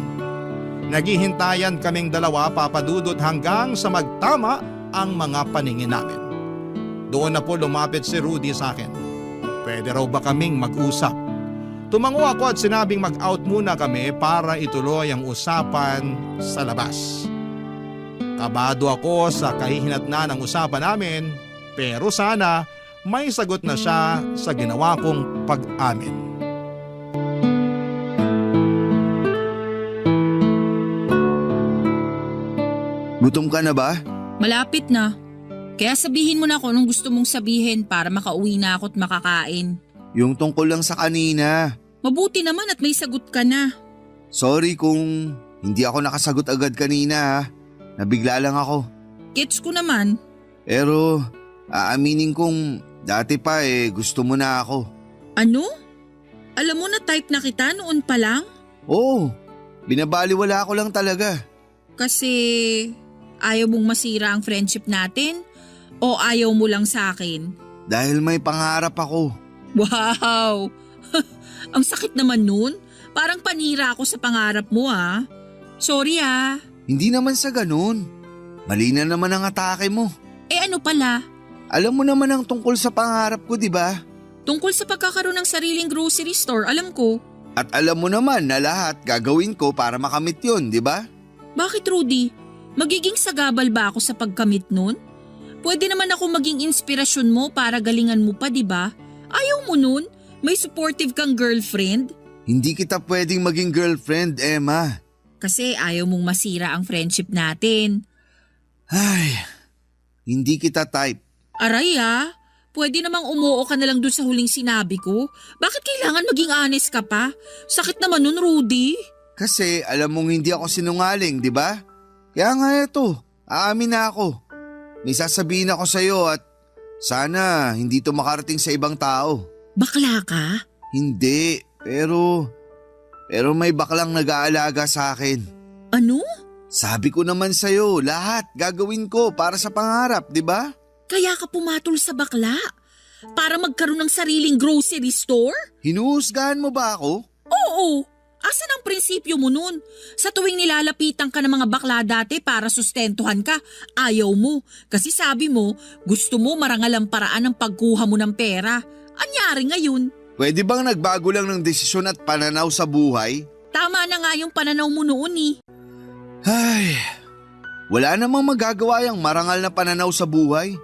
Naghihintayan kaming dalawa, Papa Dudut, hanggang sa magtama ang mga paningin namin. Doon na po lumapit si Rudy sa akin. Pwede raw ba kaming mag-usap? Tumango ako at sinabing mag-out muna kami para ituloy ang usapan sa labas. Kabado ako sa kahihinatnan ng usapan namin, pero sana may sagot na siya sa ginawa kong pag-amin. Gutom ka na ba? Malapit na. Kaya sabihin mo na kung anong gusto mong sabihin para makauwi na ako at makakain. Yung tungkol lang sa kanina. Mabuti naman at may sagot ka na. Sorry kung hindi ako nakasagot agad kanina ha. Nabigla lang ako. Gets ko naman. Pero aaminin kong dati pa gusto mo na ako. Ano? Alam mo na type na kita noon pa lang? Oo, binabaliwala ko lang talaga. Kasi ayaw mong masira ang friendship natin? O ayaw mo lang sa akin? Dahil may pangarap ako. Wow! Ang sakit naman nun. Parang panira ako sa pangarap mo ah. Sorry ah. Hindi naman sa ganun. Mali na naman ang atake mo. Eh ano pala? Alam mo naman ang tungkol sa pangarap ko, di ba? Tungkol sa pagkakaroon ng sariling grocery store, alam ko. At alam mo naman na lahat gagawin ko para makamit yun, di ba? Bakit Rudy? Magiging sagabal ba ako sa pagkamit nun? Pwede naman ako maging inspirasyon mo para galingan mo pa, di ba? Ayaw mo nun? May supportive kang girlfriend? Hindi kita pwedeng maging girlfriend, Emma. Kasi ayaw mong masira ang friendship natin. Ay, hindi kita type. Aray ah, pwede namang umuo ka na lang dun sa huling sinabi ko. Bakit kailangan maging honest ka pa? Sakit naman nun, Rudy. Kasi alam mong hindi ako sinungaling, di ba? Kaya nga eto, aamin na ako. May sasabihin ako sa'yo at sana hindi to makarating sa ibang tao. Bakla ka? Hindi, pero may baklang nag-aalaga sa akin. Ano? Sabi ko naman sa'yo, lahat gagawin ko para sa pangarap, di ba? Kaya ka pumatol sa bakla? Para magkaroon ng sariling grocery store? Hinuhusgahan mo ba ako? Oo. Asan ang prinsipyo mo nun? Sa tuwing nilalapitan ka ng mga bakla dati para sustentuhan ka, ayaw mo. Kasi sabi mo, gusto mo marangal ang paraan ng pagkuha mo ng pera. Anyari ngayon? Pwede bang nagbago lang ng desisyon at pananaw sa buhay? Tama na nga yung pananaw mo noon eh. Ay, wala namang magagawa yung marangal na pananaw sa buhay.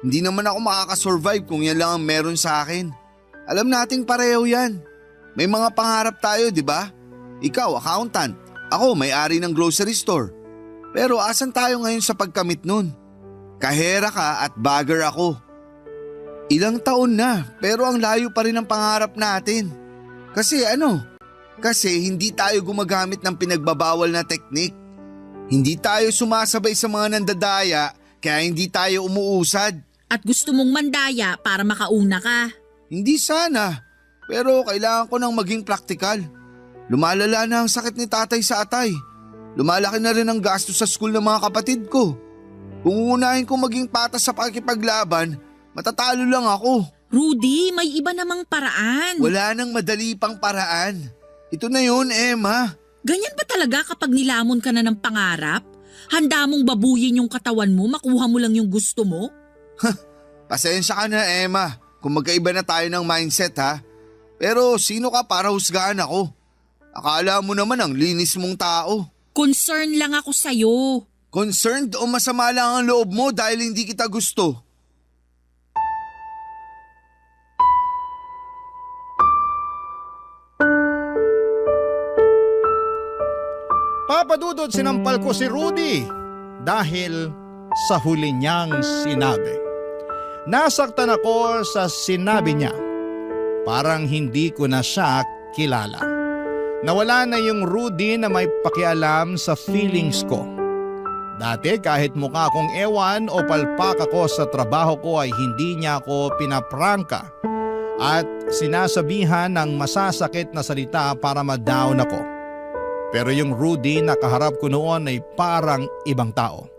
Hindi naman ako makakasurvive kung yan lang ang meron sa akin. Alam nating pareho yan. May mga pangarap tayo, di ba? Ikaw, accountant. Ako, may-ari ng grocery store. Pero asan tayo ngayon sa pagkamit nun? Kahera ka at bagger ako. Ilang taon na, pero ang layo pa rin ang pangarap natin. Kasi hindi tayo gumagamit ng pinagbabawal na teknik. Hindi tayo sumasabay sa mga nandadaya, kaya hindi tayo umuusad. At gusto mong mandaya para makauna ka. Hindi sana, pero kailangan ko nang maging praktikal. Lumalala na ang sakit ni tatay sa atay. Lumalaki na rin ang gastos sa school ng mga kapatid ko. Kung uunahin ko maging patas sa pakikipaglaban, matatalo lang ako. Rudy, may iba namang paraan. Wala nang madali pang paraan. Ito na yun, Emma. Ganyan ba talaga kapag nilamon ka na ng pangarap? Handa mong babuyin yung katawan mo, makuha mo lang yung gusto mo? Pasensya ka na, Emma, kung magkaiba na tayo ng mindset ha. Pero sino ka para husgahan ako? Akala mo naman ang linis mong tao. Concern lang ako sa'yo. Concerned o masama lang ang loob mo dahil hindi kita gusto? Papadudod sinampal ko si Rudy dahil sa huli niyang sinabi. Nasaktan ako sa sinabi niya. Parang hindi ko na siya kilala. Nawala na yung Rudy na may pakialam sa feelings ko. Dati kahit mukha akong ewan o palpak ako sa trabaho ko ay hindi niya ako pinaprangka at sinasabihan ng masasakit na salita para ma-down ako. Pero yung Rudy na kaharap ko noon ay parang ibang tao.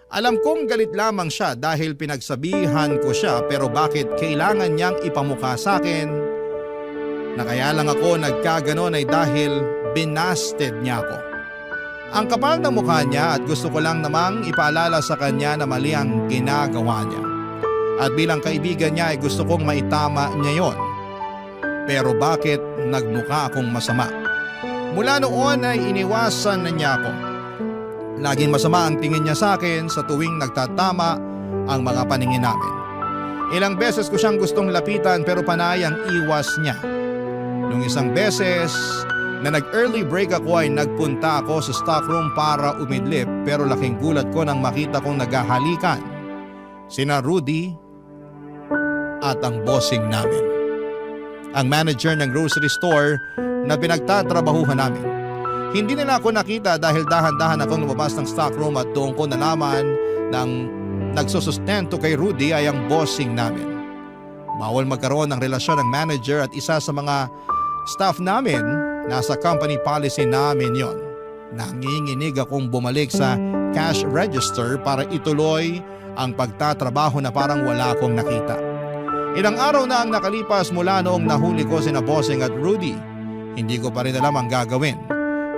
Alam kong galit lamang siya dahil pinagsabihan ko siya, pero bakit kailangan niyang ipamukha sa akin na kaya lang ako nagkaganon ay dahil binasted niya ako. Ang kapal ng mukha niya at gusto ko lang namang ipaalala sa kanya na mali ang ginagawa niya. At bilang kaibigan niya ay gusto kong maitama niya yon. Pero bakit nagmukha akong masama? Mula noon ay iniwasan na niya ako. Laging masama ang tingin niya sa akin sa tuwing nagtatama ang mga paningin namin. Ilang beses ko siyang gustong lapitan pero panay ang iwas niya. Nung isang beses na nag-early break ako ay nagpunta ako sa stockroom para umidlip, pero laking gulat ko nang makita kong naghahalikan sina Rudy at ang bossing namin. Ang manager ng grocery store na pinagtatrabahuhan namin. Hindi nila ako nakita dahil dahan-dahan akong lumabas ng stockroom at doon ko nalaman ng nagsusustento kay Rudy ay ang bossing namin. Bawal magkaroon ng relasyon ng manager at isa sa mga staff namin, nasa company policy namin yon. Nanginginig akong bumalik sa cash register para ituloy ang pagtatrabaho na parang wala akong nakita. Ilang araw na ang nakalipas mula noong nahuli ko sina Bossing at Rudy. Hindi ko pa rin alam ang gagawin.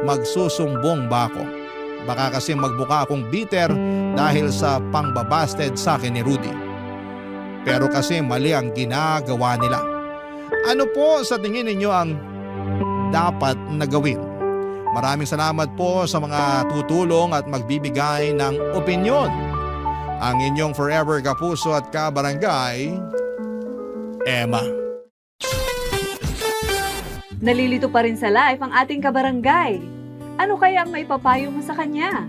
Magsusumbong ba ako? Baka kasi magbuka akong bitter dahil sa pangbabasted sa akin ni Rudy. Pero kasi mali ang ginagawa nila. Ano po sa tingin ninyo ang dapat na gawin? Maraming salamat po sa mga tutulong at magbibigay ng opinyon. Ang inyong forever kapuso at kabarangay, Emma. Nalilito pa rin sa live ang ating kabarangay. Ano kaya ang maipapayo mo sa kanya?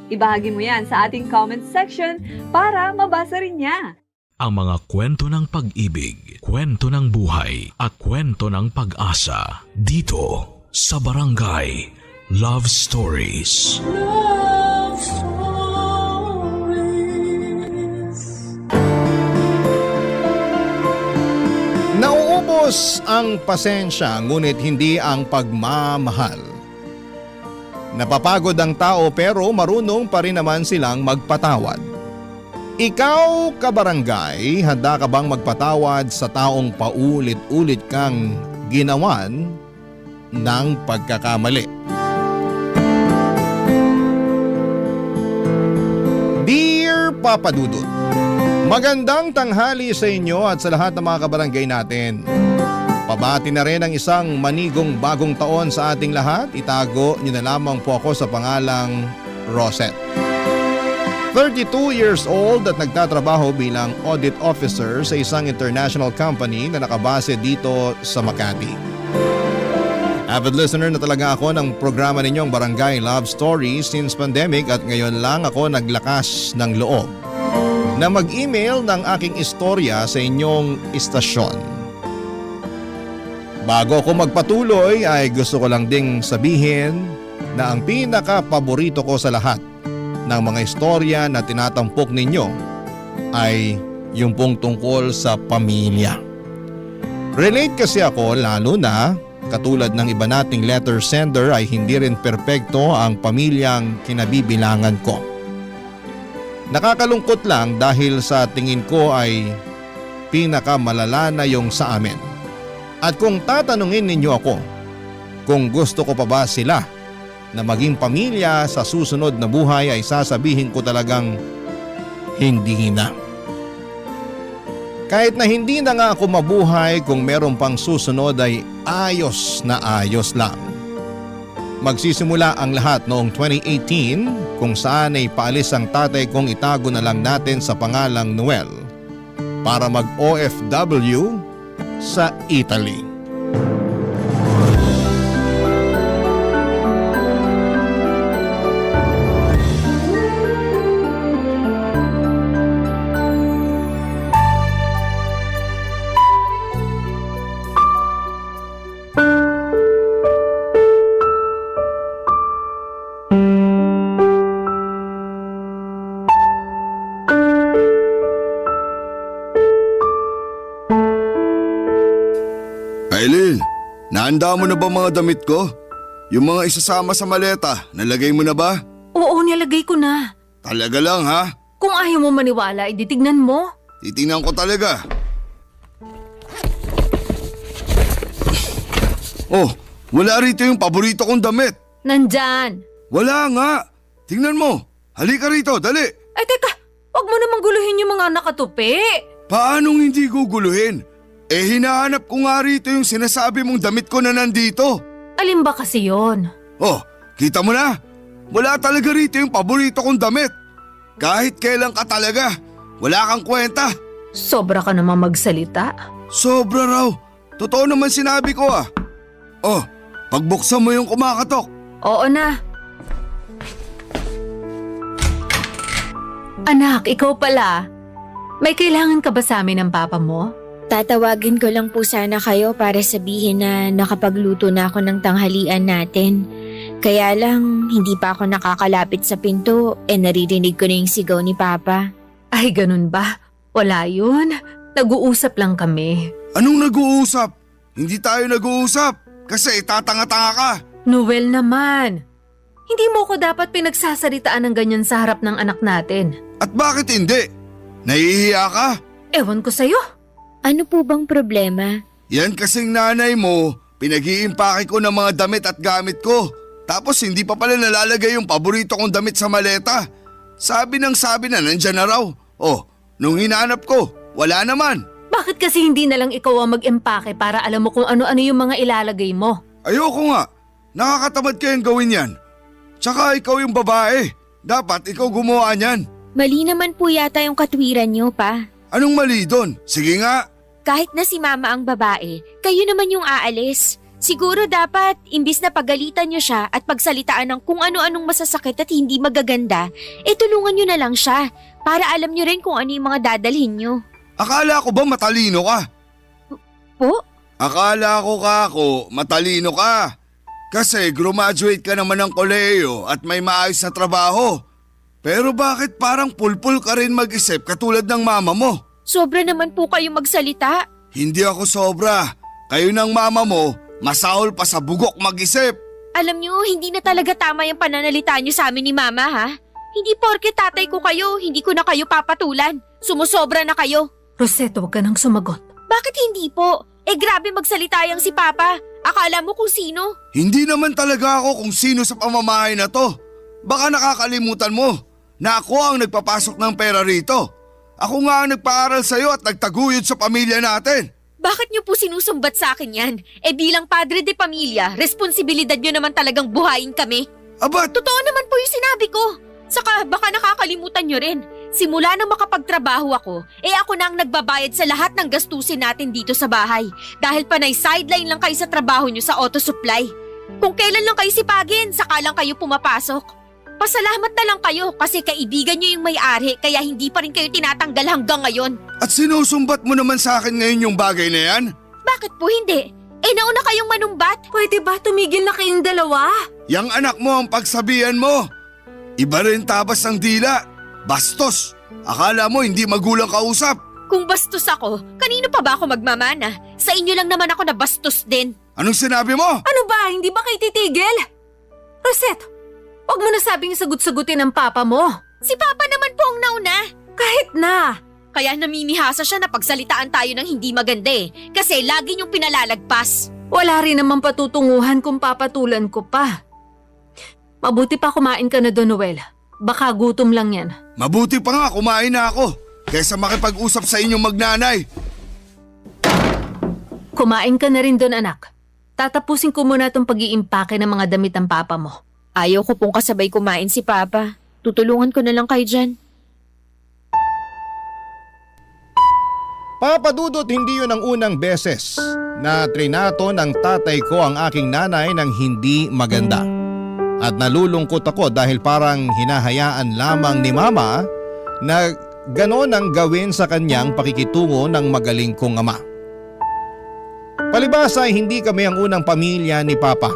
Ibahagi mo yan sa ating comment section para mabasa rin niya. Ang mga kwento ng pag-ibig, kwento ng buhay at kwento ng pag-asa dito sa Barangay Love Stories. Love Stories. Nauubos ang pasensya ngunit hindi ang pagmamahal. Napapagod ang tao pero marunong pa rin naman silang magpatawad. Ikaw, kabarangay, handa ka bang magpatawad sa taong paulit-ulit kang ginawan ng pagkakamali? Dear Papa Dudut, magandang tanghali sa inyo at sa lahat ng mga kabarangay natin. Pabati na rin ang isang manigong bagong taon sa ating lahat. Itago niyo na lamang po ako sa pangalang Rosette. 32 years old at nagtatrabaho bilang audit officer sa isang international company na nakabase dito sa Makati. Avid listener na talaga ako ng programa ninyong Barangay Love Stories since pandemic at ngayon lang ako naglakas ng loob na mag-email ng aking istorya sa inyong istasyon. Bago ako magpatuloy ay gusto ko lang ding sabihin na ang pinaka-paborito ko sa lahat ng mga istorya na tinatampok ninyo ay yung pong tungkol sa pamilya. Relate kasi ako lalo na katulad ng iba nating letter sender ay hindi rin perpekto ang pamilyang kinabibilangan ko. Nakakalungkot lang dahil sa tingin ko ay pinakamalala na yung sa amin. At kung tatanungin ninyo ako kung gusto ko pa ba sila na maging pamilya sa susunod na buhay ay sasabihin ko talagang hindi na. Kahit na hindi na nga ako mabuhay kung meron pang susunod ay ayos na ayos lang. Magsisimula ang lahat noong 2018 kung saan ay paalis ang tatay kong itago na lang natin sa pangalang Noel para mag-OFW sa Italy. Aileen, nahanda mo na ba mga damit ko? Yung mga isasama sa maleta, nalagay mo na ba? Oo, nilagay ko na. Talaga lang ha? Kung ayaw mo maniwala, iditignan mo. Titingnan ko talaga. Oh, wala rito yung paborito kong damit. Nandyan. Wala nga. Tingnan mo. Halika rito, dali. Ay teka, wag mo namang guluhin yung mga nakatupi. Paanong hindi guguluhin? Hinahanap ko nga rito yung sinasabi mong damit ko na nandito. Alin ba kasi yon? Oh, kita mo na? Wala talaga rito yung paborito kong damit. Kahit kailan ka talaga, wala kang kwenta. Sobra ka naman magsalita. Sobra raw. Totoo naman sinabi ko ah. Oh, pagbuksan mo yung kumakatok. Oo na. Anak, ikaw pala. May kailangan ka ba sa amin ng papa mo? Tatawagin ko lang po sana kayo para sabihin na nakapagluto na ako ng tanghalian natin. Kaya lang, hindi pa ako nakakalapit sa pinto naririnig ko na yung sigaw ni Papa. Ay, ganun ba? Wala yun. Nag-uusap lang kami. Anong nag-uusap? Hindi tayo nag-uusap kasi tatanga-tanga ka. Noel naman. Hindi mo ko dapat pinagsasalitaan ng ganyan sa harap ng anak natin. At bakit hindi? Nahihiya ka? Ewan ko sa'yo. Ano po bang problema? Yan kasing nanay mo, pinag-iimpake ko ng mga damit at gamit ko. Tapos hindi pa pala nalalagay yung paborito kong damit sa maleta. Sabi na nandyan na raw. Oh, nung hinanap ko, wala naman. Bakit kasi hindi na lang ikaw ang mag-empake para alam mo kung ano-ano yung mga ilalagay mo? Ayoko nga. Nakakatamad kayang gawin yan. Tsaka ikaw yung babae. Dapat ikaw gumawa niyan. Mali naman po yata yung katwiran niyo, pa. Anong mali doon? Sige nga. Kahit na si mama ang babae, kayo naman yung aalis. Siguro dapat, imbis na pagalitan niyo siya at pagsalitaan ng kung ano-anong masasakit at hindi magaganda, tulungan niyo na lang siya para alam niyo rin kung ano yung mga dadalhin niyo. Akala ko ba matalino ka? Po? Akala ko matalino ka. Kasi graduate ka naman ng kolehiyo at may maayos na trabaho. Pero bakit parang pulpul ka rin mag-isip katulad ng mama mo? Sobra naman po kayo magsalita. Hindi ako sobra. Kayo ng mama mo, masahol pa sa bugok mag-isip. Alam niyo, hindi na talaga tama yung pananalita niyo sa amin ni mama, ha? Hindi porke tatay ko kayo, hindi ko na kayo papatulan. Sumusobra na kayo. Rosette, huwag ka nang sumagot. Bakit hindi po? Grabe magsalita yang si Papa. Akala mo kung sino? Hindi naman talaga ako kung sino sa pamamahay na to. Baka nakakalimutan mo na ako ang nagpapasok ng pera rito. Ako nga ang nagpaaral sa'yo at nagtaguyod sa pamilya natin. Bakit niyo po sinusumbat sa akin yan? Bilang padre de pamilya, responsibilidad niyo naman talagang buhayin kami. Aba, Totoo naman po yung sinabi ko. Saka baka nakakalimutan niyo rin. Simula nang makapagtrabaho ako, ako na ang nagbabayad sa lahat ng gastusin natin dito sa bahay. Dahil panay sideline lang kayo sa trabaho niyo sa auto supply. Kung kailan lang kayo sipagin, saka lang kayo pumapasok. Pasalamat na lang kayo kasi kaibigan niyo yung may-ari kaya hindi pa rin kayo tinatanggal hanggang ngayon. at sinusumbat mo naman sa akin ngayon yung bagay na yan? Bakit po hindi? Nauna kayong manumbat. Pwede ba tumigil na kayong dalawa? Yang anak mo ang pagsabihan mo. Iba rin tabas ng dila. Bastos. Akala mo hindi magulang kausap. Kung bastos ako, kanino pa ba ako magmamana? Sa inyo lang naman ako nabastos din. Anong sinabi mo? Ano ba? Hindi ba kayo titigil? Rosette, huwag mo na sabing sagot-sagutin ang papa mo. Si Papa naman po ang nauna. Kahit na. Kaya namimihasa siya na pagsalitaan tayo ng hindi maganda kasi lagi niyong pinalalagpas. Wala rin naman patutunguhan kung papatulan ko pa. Mabuti pa kumain ka na doon, Noel. Baka gutom lang yan. Mabuti pa nga kumain na ako kaysa makipag-usap sa inyong magnanay. Kumain ka na rin doon, anak. Tatapusin ko muna itong pag-iimpake ng mga damit ng papa mo. Ayaw ko pong kasabay kumain si Papa. Tutulungan ko na lang kayo dyan. Papa Dudut, hindi yun ang unang beses na trinato ng tatay ko ang aking nanay ng hindi maganda. At nalulungkot ako dahil parang hinahayaan lamang ni Mama na ganon ang gawin sa kanyang pakikitungo ng magaling kong ama. Palibhasa ay hindi kami ang unang pamilya ni Papa.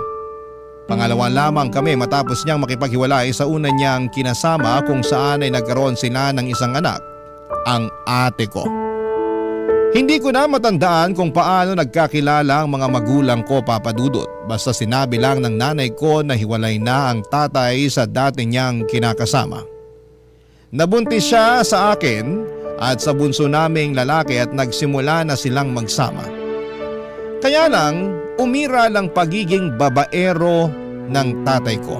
Pangalawa lamang kami matapos niyang makipaghiwalay sa una niyang kinasama kung saan ay nagkaroon sila ng isang anak, ang ate ko. Hindi ko na matandaan kung paano nagkakilala ang mga magulang ko, Papa Dudut. Basta sinabi lang ng nanay ko na hiwalay na ang tatay sa dati niyang kinakasama. Nabuntis siya sa akin at sa bunso naming lalaki at nagsimula na silang magsama. Kaya lang, umira lang pagiging babaero ng tatay ko.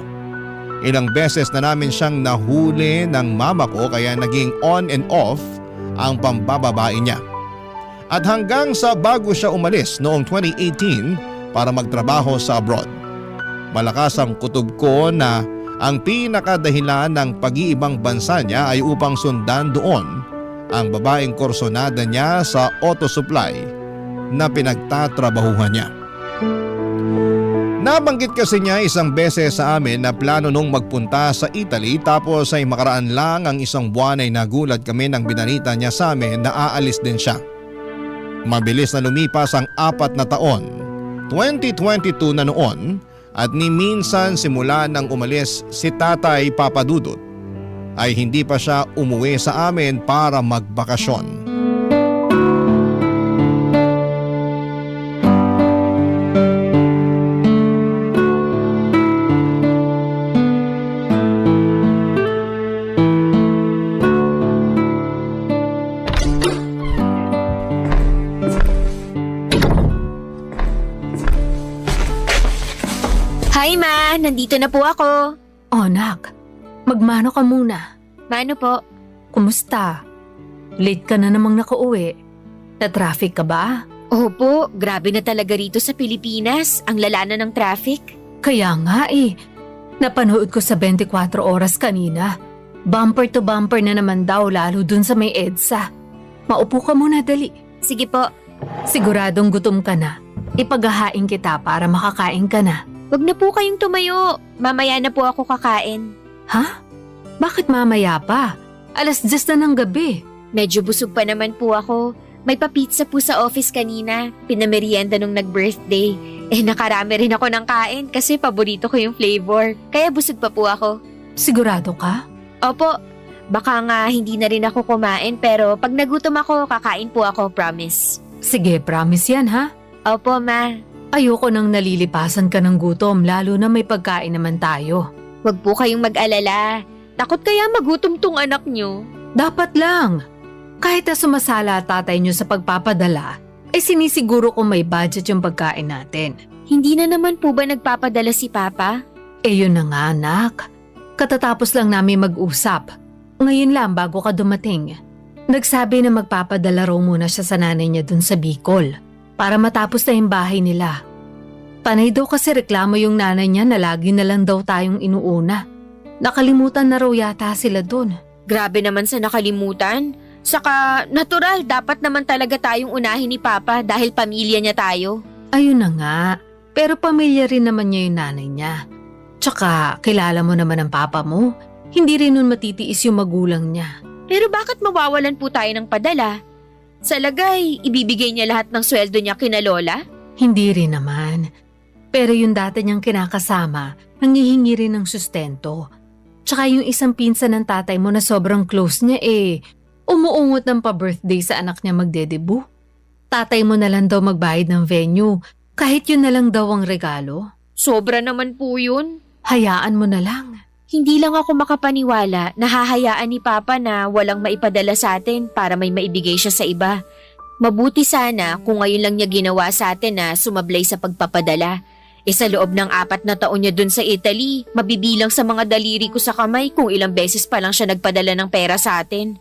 Ilang beses na namin siyang nahuli ng mama ko kaya naging on and off ang pambababae niya. At hanggang sa bago siya umalis noong 2018 para magtrabaho sa abroad. Malakas ang kutob ko na ang pinakadahilan ng pag-iibang bansa niya ay upang sundan doon ang babaeng korsonada niya sa auto supply na pinagtatrabahuhan niya. Nabanggit kasi niya isang beses sa amin na plano nung magpunta sa Italy tapos ay makaraan lang ang isang buwan ay nagulat kami nang binalita niya sa amin na aalis din siya. Mabilis na lumipas ang 4 na taon, 2022 na noon at ni minsan simula nang umalis si Tatay Papa Dudut ay hindi pa siya umuwi sa amin para magbakasyon. na po ako. Oh, nak. Magmano ka muna. Mano po? Kumusta? Late ka na namang nakauwi. Na-traffic ka ba? Opo, grabe na talaga rito sa Pilipinas. Ang lala na ng traffic. Kaya nga eh. Napanood ko sa 24 oras kanina. Bumper to bumper na naman daw lalo dun sa may EDSA. Maupo ka muna dali. Sige po. Siguradong gutom ka na. Ipaghahain kita para makakain ka na. Wag na po kayong tumayo. Mamaya na po ako kakain. Ha? Bakit mamaya pa? 10:00 na ng gabi. Medyo busog pa naman po ako. May pa-pizza po sa office kanina. Pinamerienda nung nag-birthday. Nakarami rin ako ng kain kasi paborito ko yung flavor. Kaya busog pa po ako. Sigurado ka? Opo, baka nga hindi na rin ako kumain pero pag nagutom ako, kakain po ako, promise. Sige, promise yan ha? Opo, ma. Ayoko nang nalilipasan ka ng gutom lalo na may pagkain naman tayo. Huwag po kayong mag-alala. Takot kaya magutom tong anak nyo. Dapat lang. Kahit na sumasala tatay nyo sa pagpapadala, ay sinisiguro kung may budget yung pagkain natin. Hindi na naman po ba nagpapadala si Papa? Eh yun na nga anak. Katatapos lang namin mag-usap. Ngayon lang bago ka dumating. Nagsabi na magpapadala raw muna siya sa nanay niya dun sa Bicol para matapos na yung bahay nila. Panay daw kasi reklamo yung nanay niya na lagi na lang daw tayong inuuna. Nakalimutan na raw yata sila dun. Grabe naman sa nakalimutan. Saka natural, dapat naman talaga tayong unahin ni Papa dahil pamilya niya tayo. Ayun na nga. Pero pamilya rin naman niya yung nanay niya. Tsaka kilala mo naman ang papa mo. Hindi rin nun matitiis yung magulang niya. Pero bakit mawawalan po tayo ng padala? Sa lagay, ibibigay niya lahat ng sweldo niya kina Lola? Hindi rin naman. Pero yung dati niyang kinakasama, nangihingi rin ng sustento. Tsaka yung isang pinsan ng tatay mo na sobrang close niya umuungot ng pa-birthday sa anak niya magdedebu. Tatay mo na lang daw magbayad ng venue, kahit yun na lang daw ang regalo. Sobra naman po yun. Hayaan mo na lang. Hindi lang ako makapaniwala na hahayaan ni Papa na walang maipadala sa atin para may maibigay siya sa iba. Mabuti sana kung ngayon lang niya ginawa sa atin na sumablay sa pagpapadala. Sa loob ng 4 na taon niya dun sa Italy, mabibilang sa mga daliri ko sa kamay kung ilang beses pa lang siya nagpadala ng pera sa atin.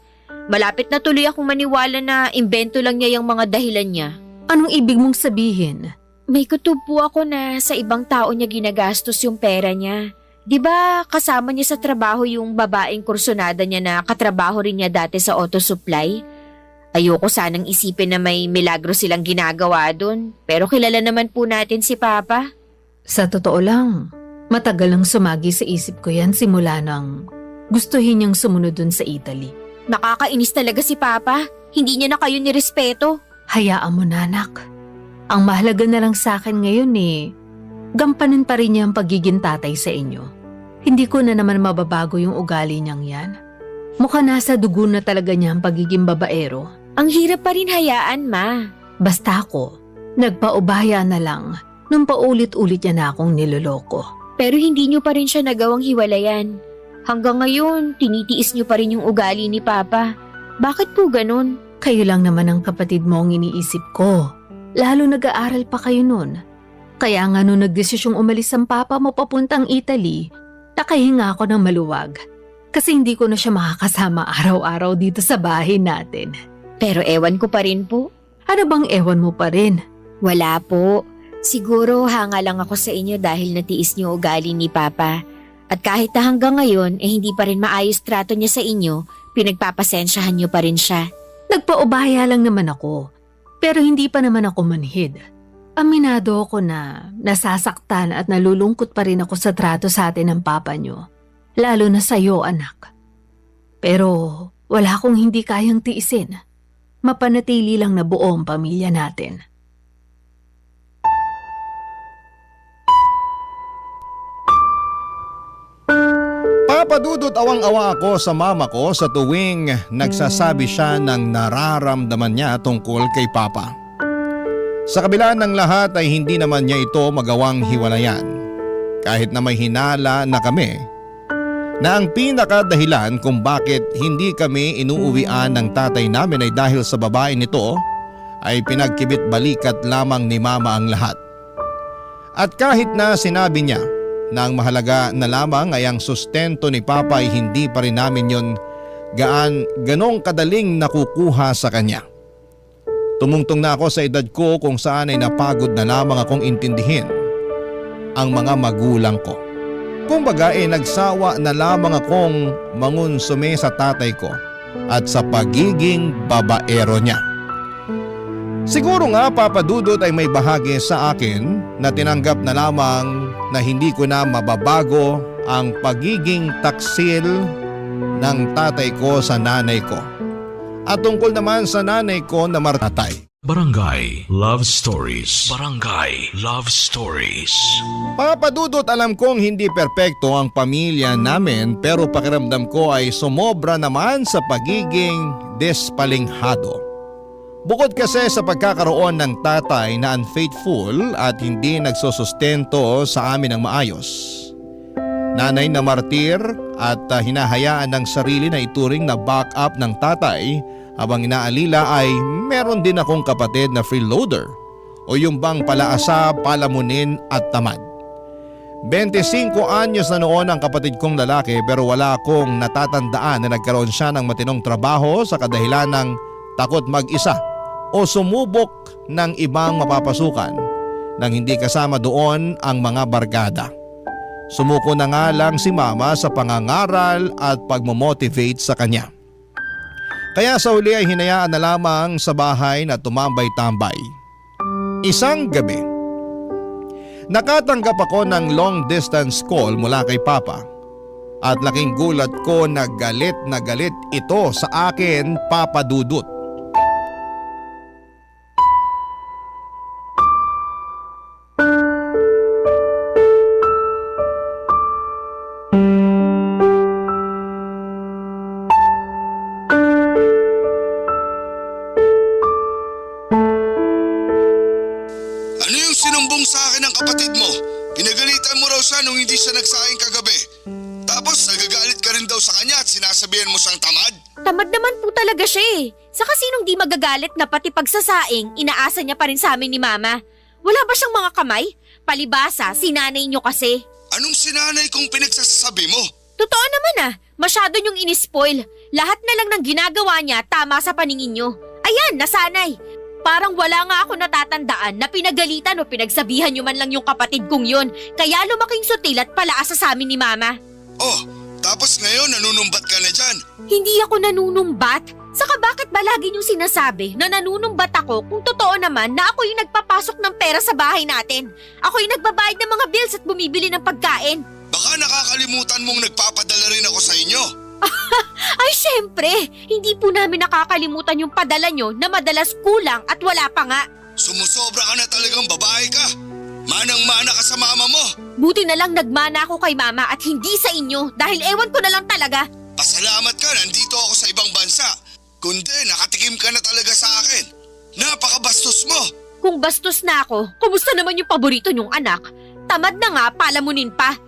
Malapit na tuloy akong maniwala na imbento lang niya yung mga dahilan niya. Anong ibig mong sabihin? May kutob po ako na sa ibang tao niya ginagastos yung pera niya. 'Di ba kasama niya sa trabaho yung babaeng kursunada niya na katrabaho rin niya dati sa auto supply? Ayoko sanang isipin na may milagro silang ginagawa dun. Pero kilala naman po natin si Papa. Sa totoo lang, matagal nang sumagi sa isip ko yan simula nang gustuhin niyang sumunod dun sa Italy. Nakakainis talaga si Papa. Hindi niya na kayo nirespeto. Hayaan mo na anak. Ang mahalaga na lang sa akin ngayon gampanan pa rin niya ang pagiging tatay sa inyo. Hindi ko na naman mababago yung ugali niyang yan. Mukha nasa dugo na talaga niya ang pagiging babaero. Ang hirap pa rin hayaan, Ma. Basta ako, nagpaubaya na lang nung paulit-ulit niya na akong niloloko. Pero hindi niyo pa rin siya nagawang hiwalayan. Hanggang ngayon, tinitiis niyo pa rin yung ugali ni Papa. Bakit po ganun? Kayo lang naman ang kapatid mo ang iniisip ko. Lalo nag-aaral pa kayo nun. Kaya nga nung nagdesisyong umalis ang papa mo papuntang Italy, nakahinga ako ng maluwag. Kasi hindi ko na siya makakasama araw-araw dito sa bahay natin. Pero ewan ko pa rin po. Ano bang ewan mo pa rin? Wala po. Siguro hanga lang ako sa inyo dahil natiis niyo ugali ni Papa. At kahit na hanggang ngayon hindi pa rin maayos trato niya sa inyo, pinagpapasensyahan niyo pa rin siya. Nagpaubaya lang naman ako. Pero hindi pa naman ako manhid. Aminado ako na nasasaktan at nalulungkot pa rin ako sa trato sa atin ng papa niyo. Lalo na sa'yo, anak. Pero wala akong hindi kayang tiisin. Mapanatili lang na buo ang pamilya natin. Papadudot awang-awa ako sa mama ko sa tuwing nagsasabi siya ng nararamdaman niya tungkol kay Papa. Sa kabila ng lahat ay hindi naman niya ito magawang hiwalayan. Kahit na may hinala na kami na ang pinakadahilan kung bakit hindi kami inuuwian ng tatay namin ay dahil sa babae nito ay pinagkibit balikat lamang ni mama ang lahat. At kahit na sinabi niya na ang mahalaga na lamang ay ang sustento ni Papa ay hindi pa rin namin yon ganong kadaling nakukuha sa kanya. Tumungtong na ako sa edad ko kung saan ay napagod na lamang akong intindihin ang mga magulang ko. Kumbaga nagsawa na lamang akong mangunsume sa tatay ko at sa pagiging babaero niya. Siguro nga Papa Dudut ay may bahagi sa akin na tinanggap na lamang na hindi ko na mababago ang pagiging taksil ng tatay ko sa nanay ko. At tungkol naman sa nanay ko na martatay. Barangay Love Stories. Barangay Love Stories. Papa Dudut, alam kong hindi perpekto ang pamilya namin pero pakiramdam ko ay sumobra naman sa pagiging despalinghado. Bukod kasi sa pagkakaroon ng tatay na unfaithful at hindi nagsusustento sa amin ng maayos. Nanay na martir at hinahayaan ng sarili na ituring na backup ng tatay habang inaalila ay meron din akong kapatid na freeloader o yung bang palaasa, palamunin at tamad. 25 anyos na noon ang kapatid kong lalaki pero wala akong natatandaan na nagkaroon siya ng matinong trabaho sa kadahilan ng takot mag-isa o sumubok ng ibang mapapasukan nang hindi kasama doon ang mga barkada. Sumuko na nga lang si mama sa pangangaral at pagmomotivate sa kanya. Kaya sa huli ay hinayaan na lamang sa bahay na tumambay-tambay. Isang gabi, nakatanggap ako ng long distance call mula kay Papa at laking gulat ko na galit ito sa akin, Papa Dudut. Ano yung sinumbong sa akin ng kapatid mo? Pinagalitan mo raw siya nung hindi siya nagsaing kagabi. Tapos nagagalit ka rin daw sa kanya at sinasabihan mo siyang tamad? Tamad naman po talaga siya eh. Saka sinong di magagalit na pati pagsasaing, inaasa niya pa rin sa amin ni Mama. Wala ba siyang mga kamay? Palibasa, sinanay niyo kasi. Anong sinanay kong pinagsasabi mo? Totoo naman masyado niyong inispoil. Lahat na lang ng ginagawa niya tama sa paningin niyo. Ayan, nasanay. Parang wala nga ako natatandaan na pinagalitan o pinagsabihan niyo man lang yung kapatid kong yun. Kaya lumaking sutil at palaasa sa amin ni Mama. Oh, tapos ngayon nanunumbat ka na dyan. Hindi ako nanunumbat. Saka bakit ba lagi niyong sinasabi na nanunumbat ako kung totoo naman na ako yung nagpapasok ng pera sa bahay natin? Ako yung nagbabayad ng mga bills at bumibili ng pagkain. Baka nakakalimutan mong nagpapadala rin ako sa inyo. Ay syempre, hindi po namin nakakalimutan yung padala nyo na madalas kulang at wala pa nga. Sumusobra ka na talagang babae ka. Manang-mana ka sa mama mo. Buti na lang nagmana ako kay Mama at hindi sa inyo dahil ewan ko na lang talaga. Pasalamat ka, nandito ako sa ibang bansa. Kundi nakatikim ka na talaga sa akin. Napakabastos mo. Kung bastos na ako, kumusta naman yung paborito nyong anak? Tamad na nga, palamunin pa.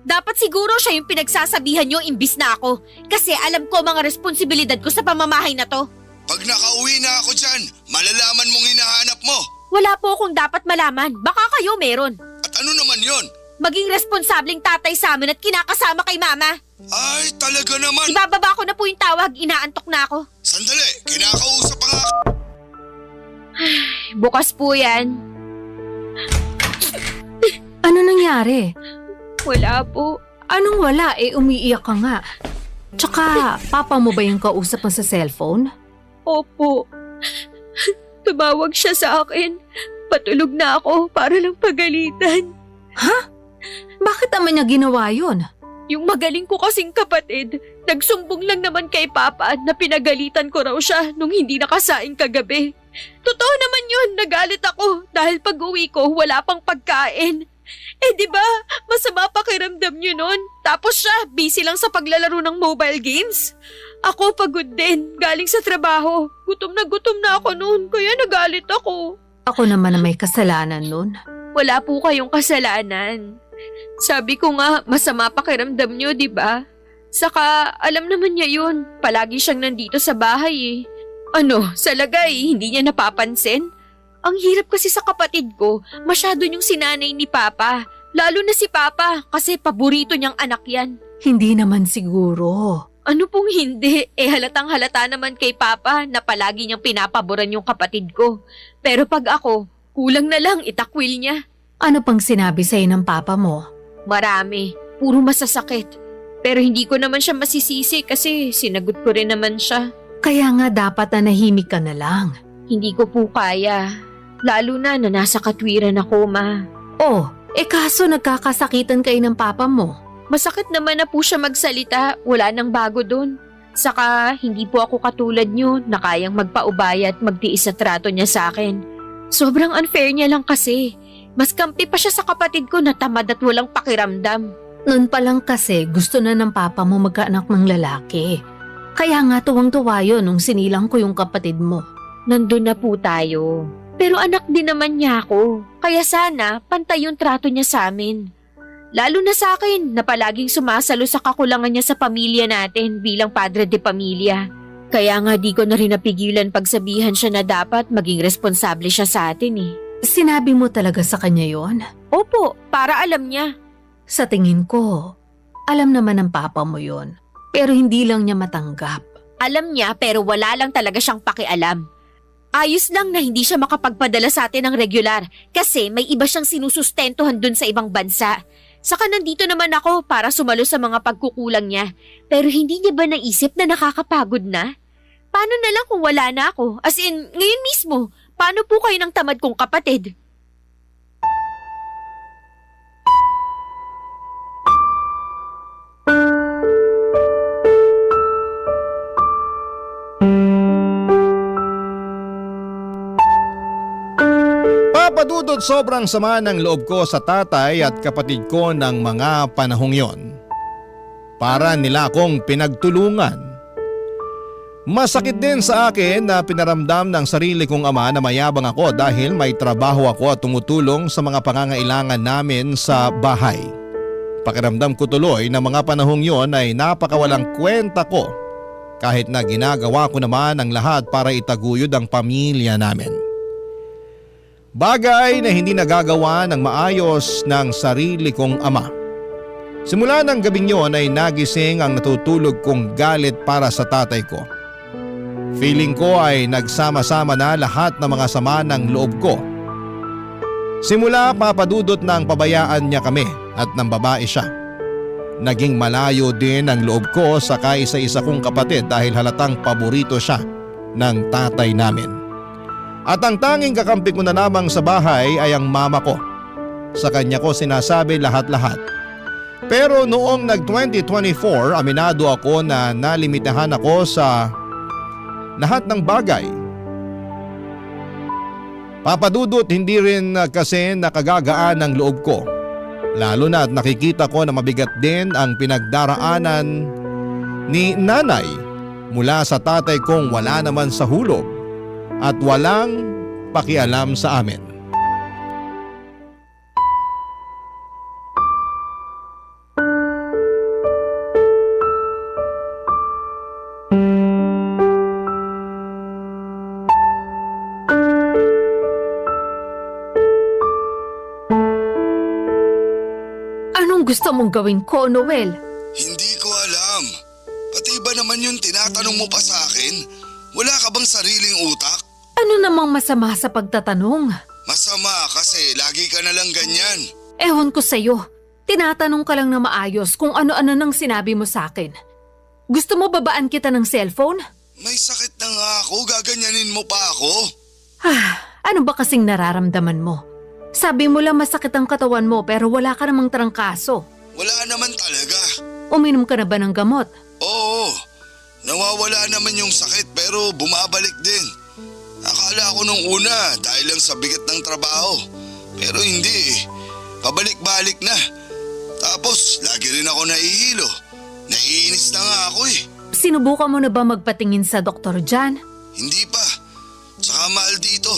Dapat siguro siya yung pinagsasabihan nyo imbis na ako. Kasi alam ko mga responsibilidad ko sa pamamahay na to. Pag nakauwi na ako dyan, malalaman mong hinahanap mo. Wala po akong dapat malaman. Baka kayo meron. At ano naman yon? Maging responsableng tatay sa amin at kinakasama kay Mama. Ay, talaga naman. Ibababa ko na po yung tawag. Inaantok na ako. Sandali, kinakausap pa nga. Bukas po yan. Ano nangyari? Wala po. Anong wala? Umiiyak ka nga. Tsaka, papa mo ba yung kausap mo sa cellphone? Opo. Tumawag siya sa akin. Patulog na ako para lang pagalitan. Bakit naman niya ginawa yun? Yung magaling ko kasing kapatid, nagsumbong lang naman kay Papa na pinagalitan ko raw siya nung hindi nakasaing kagabi. Totoo naman yun, nagalit ako dahil pag-uwi ko wala pang pagkain. Di ba, masama pakiramdam niyo nun. Tapos siya, busy lang sa paglalaro ng mobile games. Ako pagod din, galing sa trabaho. Gutom na ako noon, kaya nagalit ako. Ako naman na may kasalanan nun. Wala po kayong kasalanan. Sabi ko nga, masama pakiramdam niyo, di ba? Saka, alam naman niya yun. Palagi siyang nandito sa bahay eh. Ano, sa lagay, hindi niya napapansin? Ang hirap kasi sa kapatid ko, masyado niyong sinanay ni Papa. Lalo na si Papa kasi paborito niyang anak yan. Hindi naman siguro. Ano pong hindi? Halatang halata naman kay Papa na palagi niyang pinapaboran yung kapatid ko. Pero pag ako, kulang na lang itakwil niya. Ano pang sinabi sa'yo ng papa mo? Marami, puro masasakit. Pero hindi ko naman siya masisisi kasi sinagot ko rin naman siya. Kaya nga dapat na nahimik ka na lang. Hindi ko po kaya. Lalo na nasa katwiran ako, Ma. Oh, kaso nagkakasakitan kayo ng papa mo. Masakit naman na po siya magsalita, wala nang bago dun. Saka hindi po ako katulad niyo na kayang magpaubaya at magtiis sa trato niya sa akin. Sobrang unfair niya lang kasi. Mas kampi pa siya sa kapatid ko na tamad at walang pakiramdam. Noon pa lang kasi gusto na ng papa mo magkaanak ng lalaki. Kaya nga tuwang-tuwa yun nung sinilang ko yung kapatid mo. Nandun na po tayo. Pero anak din naman niya ako. Kaya sana pantay yung trato niya sa amin. Lalo na sa akin na palaging sumasalo sa kakulangan niya sa pamilya natin bilang padre de pamilya. Kaya nga di ko na rin napigilan pagsabihan siya na dapat maging responsable siya sa atin eh. Sinabi mo talaga sa kanya yon? Opo, para alam niya. Sa tingin ko, alam naman ng papa mo yon. Pero hindi lang niya matanggap. Alam niya pero wala lang talaga siyang pakialam. Ayos lang na hindi siya makapagpadala sa atin ng regular kasi may iba siyang sinusustentuhan dun sa ibang bansa. Saka nandito naman ako para sumalo sa mga pagkukulang niya. Pero hindi niya ba naisip na nakakapagod na? Paano na lang kung wala na ako? As in, ngayon mismo, paano po kayo ng tamad kong kapatid? Papadudot sobrang sama ng loob ko sa tatay at kapatid ko ng mga panahong yon. Para nila akong pinagtulungan. Masakit din sa akin na pinaramdam ng sarili kong ama na mayabang ako dahil may trabaho ako at tumutulong sa mga pangangailangan namin sa bahay. Pakiramdam ko tuloy na mga panahong yon ay napakawalang kwenta ko kahit na ginagawa ko naman ang lahat para itaguyod ang pamilya namin. Bagay na hindi nagagawa ng maayos ng sarili kong ama. Simula ng gabing yon ay nagising ang natutulog kong galit para sa tatay ko. Feeling ko ay nagsama-sama na lahat ng mga sama ng loob ko. Simula papadudot ng pabayaan niya kami at ng babae siya. Naging malayo din ang loob ko sa kaisa-isa kong kapatid dahil halatang paborito siya ng tatay namin. At ang tanging kakampi ko na lamang sa bahay ay ang mama ko. Sa kanya ko sinasabi lahat-lahat. Pero noong nag-2024, aminado ako na nalimitahan ako sa lahat ng bagay. Papadudot hindi rin kasi nakagagaan ang loob ko. Lalo na at nakikita ko na mabigat din ang pinagdaraanan ni nanay mula sa tatay kong wala naman sa hulog at walang pakialam sa amin. Anong gusto mong gawin ko, Noel? Hindi ko alam. Pati ba naman yung tinatanong mo pa sa akin? Wala ka bang sariling utak? Ano namang masama sa pagtatanong? Masama kasi lagi ka na lang ganyan. Ewan ko sa'yo. Tinatanong ka lang na maayos kung ano-ano nang sinabi mo sa akin. Gusto mo babaan kita ng cellphone? May sakit na nga ako, gaganyanin mo pa ako? Ano ba kasing nararamdaman mo? Sabi mo lang masakit ang katawan mo pero wala ka namang trangkaso. Wala naman talaga. Uminom ka na ba ng gamot? Oo, nawawala naman yung sakit pero bumabalik din. Akala ko nung una dahil lang sa bigat ng trabaho. Pero hindi, pabalik-balik na. Tapos lagi rin ako nahihilo. Naiinis na nga ako eh. Sinubukan mo na ba magpatingin sa doktor dyan? Hindi pa. Tsaka mahal dito.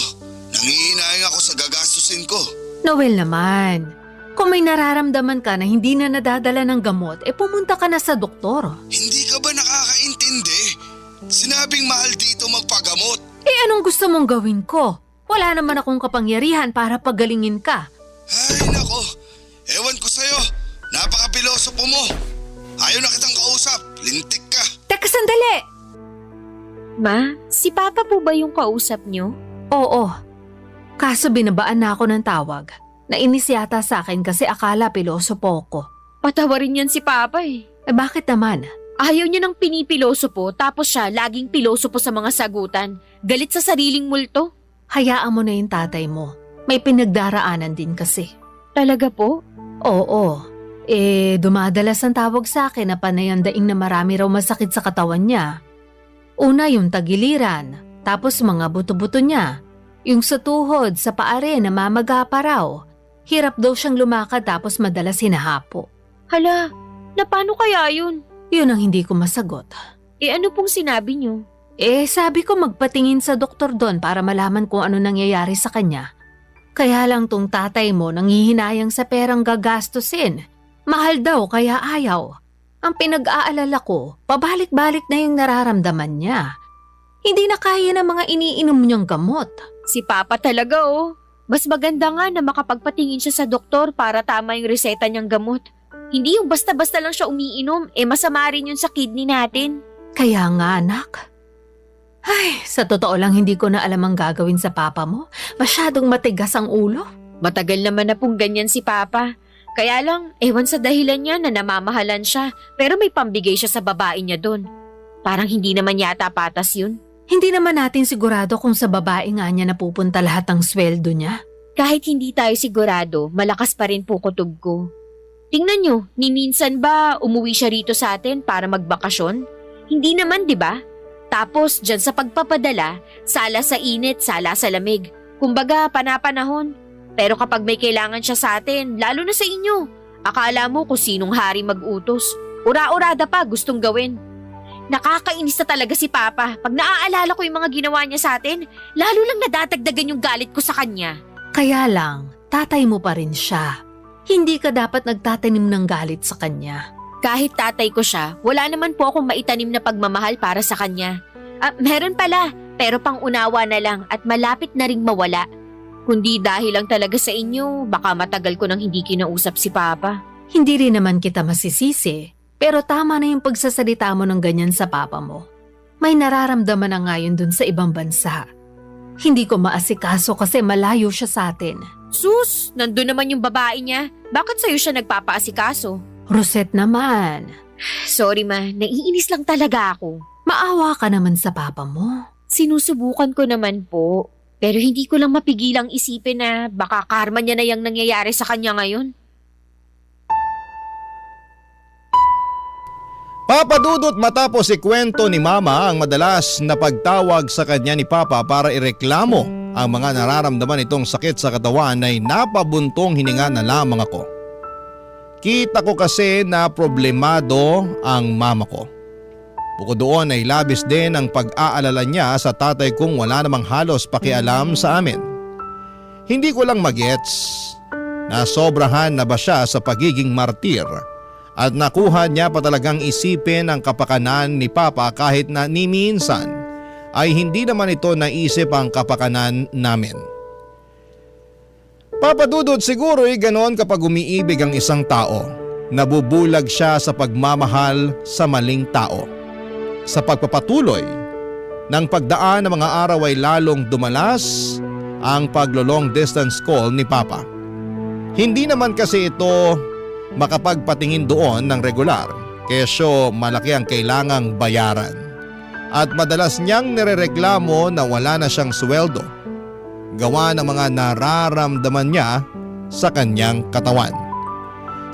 Nangihinayang ako sa gagastusin ko. Noel naman, kung may nararamdaman ka na hindi na nadadala ng gamot, pumunta ka na sa doktor. Hindi ka ba nakakaintindi? Sinabing mahal dito magpagamot. Anong gusto mong gawin ko? Wala naman akong kapangyarihan para pagalingin ka. Ay nako, ewan Sandali! Ma, si Papa po ba yung kausap niyo? Oo. Kaso binabaan na ako ng tawag. Nainis yata sa akin kasi akala pilosopo ko. Patawarin yan si Papa eh. Eh bakit naman? Ayaw niya ng pinipilosopo tapos siya laging pilosopo sa mga sagutan. Galit sa sariling multo. Hayaan mo na yung tatay mo. May pinagdaraanan din kasi. Talaga po? Oo. Dumadalas ang tawag sa akin na panay ang daing na marami raw masakit sa katawan niya. Una yung tagiliran, tapos mga buto-buto niya. Yung sa tuhod, sa paa rin, namamaga pa raw. Hirap daw siyang lumakad tapos madalas hinahapo. Hala, na paano kaya yun? Yun ang hindi ko masagot. Ano pong sinabi niyo? Sabi ko magpatingin sa doktor doon para malaman kung ano nangyayari sa kanya. Kaya lang tong tatay mo nanghihinayang sa perang gagastusin. Mahal daw kaya ayaw. Ang pinag-aalala ko, pabalik-balik na yung nararamdaman niya. Hindi na kaya ng mga iniinom niyang gamot. Si Papa talaga oh. Mas maganda nga na makapagpatingin siya sa doktor para tama yung reseta niyang gamot. Hindi yung basta-basta lang siya umiinom, masama rin yun sa kidney natin. Kaya nga anak. Ay, sa totoo lang hindi ko na alam ang gagawin sa papa mo. Masyadong matigas ang ulo. Matagal naman na pong ganyan si Papa. Kaya lang, ewan sa dahilan niya na namamahalan siya, pero may pambigay siya sa babae niya doon. Parang hindi naman yata patas yun. Hindi naman natin sigurado kung sa babae nga niya napupunta lahat ng sweldo niya. Kahit hindi tayo sigurado, malakas pa rin po kutob ko. Tingnan nyo, ni minsan ba umuwi siya rito sa atin para magbakasyon? Hindi naman, di ba? Tapos, dyan sa pagpapadala, sala sa init, sala sa lamig. Kumbaga, panapanahon. Pero kapag may kailangan siya sa atin, lalo na sa inyo, akala mo kung sinong hari mag-utos. Ura-urada pa gustong gawin. Nakakainis na talaga si Papa. Pag naaalala ko yung mga ginawa niya sa atin, lalo lang nadadagdagan yung galit ko sa kanya. Kaya lang, tatay mo pa rin siya. Hindi ka dapat nagtatanim ng galit sa kanya. Kahit tatay ko siya, wala naman po akong maitanim na pagmamahal para sa kanya. Meron pala, pero pang-unawa na lang at malapit na ring mawala. Kundi dahil lang talaga sa inyo, baka matagal ko nang hindi kinausap si Papa. Hindi rin naman kita masisisi, pero tama na yung pagsasalita mo ng ganyan sa papa mo. May nararamdaman na ngayon dun sa ibang bansa. Hindi ko maasikaso kasi malayo siya sa atin. Sus, nandun naman yung babae niya. Bakit sa'yo siya nagpapaasikaso? Rosette naman. Sorry ma, naiinis lang talaga ako. Maawa ka naman sa papa mo. Sinusubukan ko naman po. Pero hindi ko lang mapigilang isipin na baka karma niya na yung nangyayari sa kanya ngayon. Papa Dudut, matapos ikwento ni Mama ang madalas na pagtawag sa kanya ni Papa para ireklamo ang mga nararamdaman itong sakit sa katawan ay napabuntong hininga na lamang ako. Kita ko kasi na problemado ang mama ko. Bukod doon ay labis din ang pag-aalala niya sa tatay kong wala namang halos pakialam sa amin. Hindi ko lang magets na sobrahan na ba siya sa pagiging martir at nakuha niya pa talagang isipin ang kapakanan ni Papa kahit na ni minsan ay hindi naman ito naisip ang kapakanan namin. Papa Dudut, siguro ay ganoon kapag umiibig ang isang tao. Nabubulag siya sa pagmamahal sa maling tao. Sa pagpapatuloy ng pagdaan ng mga araw ay lalong dumalas ang paglo-long distance call ni Papa. Hindi naman kasi ito makapagpatingin doon ng regular, kesyo malaki ang kailangang bayaran. At madalas niyang nirereklamo na wala na siyang sweldo, gawa ng mga nararamdaman niya sa kanyang katawan.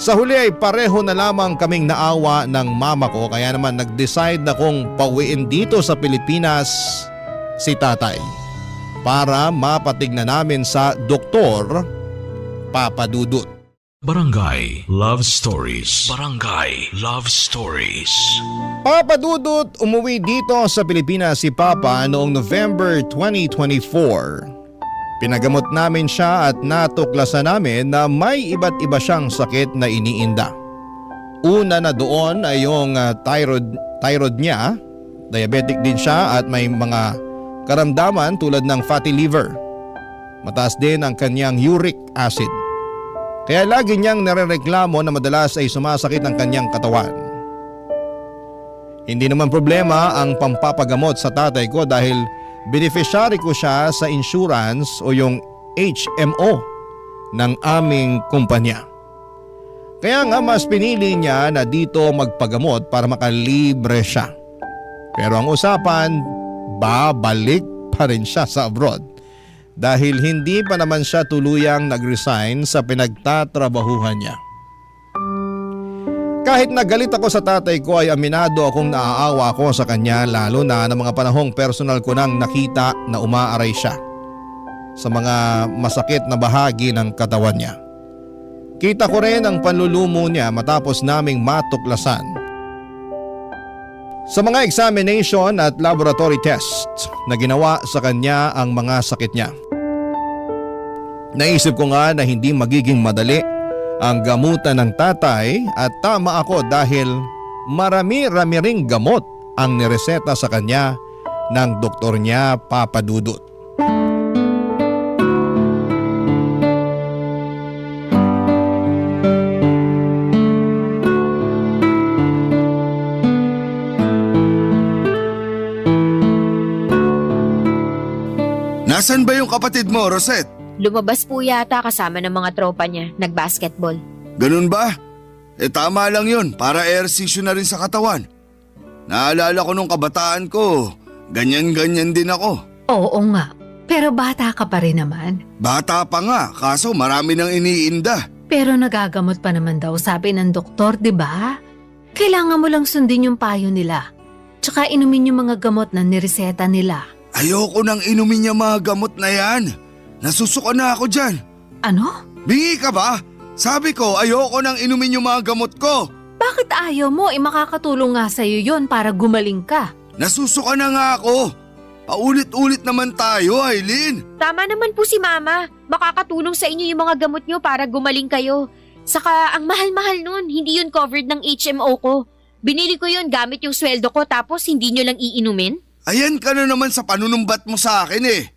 Sa huli ay pareho na lamang kaming naawa ng mama ko kaya naman nag-decide na kung pauwiin dito sa Pilipinas si tatay para mapatignan namin sa doktor, Papa Dudut. Barangay Love Stories. Barangay Love Stories. Papa Dudut, umuwi dito sa Pilipinas si Papa noong November 2024. Pinagamot namin siya at natuklasan namin na may iba't iba siyang sakit na iniinda. Una na doon ay yung thyroid niya, diabetic din siya at may mga karamdaman tulad ng fatty liver. Mataas din ang kanyang uric acid. Kaya lagi niyang narereklamo na madalas ay sumasakit ang kanyang katawan. Hindi naman problema ang pampapagamot sa tatay ko dahil beneficiary ko siya sa insurance o yung HMO ng aming kumpanya. Kaya nga mas pinili niya na dito magpagamot para makalibre siya. Pero ang usapan, babalik pa rin siya sa abroad dahil hindi pa naman siya tuluyang nag-resign sa pinagtatrabahuhan niya. Kahit nagalit ako sa tatay ko ay aminado akong naaawa ko sa kanya lalo na ng mga panahong personal ko nang nakita na umaaray siya sa mga masakit na bahagi ng katawan niya. Kita ko rin ang panlulumo niya matapos naming matuklasan sa mga examination at laboratory test na ginawa sa kanya ang mga sakit niya. Naisip ko nga na hindi magiging madali ang gamutan ng tatay at tama ako dahil marami-rami ring gamot ang nireseta sa kanya ng doktor niya, Papa Dudut. Nasaan ba yung kapatid mo, Rosette? Lumabas po yata kasama ng mga tropa niya, nag-basketball. Ganun ba? Tama lang yun para ehersisyo na rin sa katawan. Naalala ko nung kabataan ko, ganyan-ganyan din ako. Oo nga, pero bata ka pa rin naman. Bata pa nga, kaso marami nang iniinda. Pero nagagamot pa naman daw sabi ng doktor, di ba? Kailangan mo lang sundin yung payo nila. Tsaka inumin yung mga gamot na nireseta nila. Ayoko nang inumin niya mga gamot na yan. Nasusuka na ako dyan. Ano? Bingi ka ba? Sabi ko, ayoko nang inumin yung mga gamot ko. Bakit ayaw mo? Makakatulong nga sa'yo yon para gumaling ka. Nasusuka na nga ako. Paulit-ulit naman tayo, Aileen. Tama naman po si Mama. Makakatulong sa inyo yung mga gamot nyo para gumaling kayo. Saka ang mahal-mahal nun, hindi yun covered ng HMO ko. Binili ko yun gamit yung sweldo ko tapos hindi nyo lang iinumin? Ayan ka na naman sa panunumbat mo sa akin eh.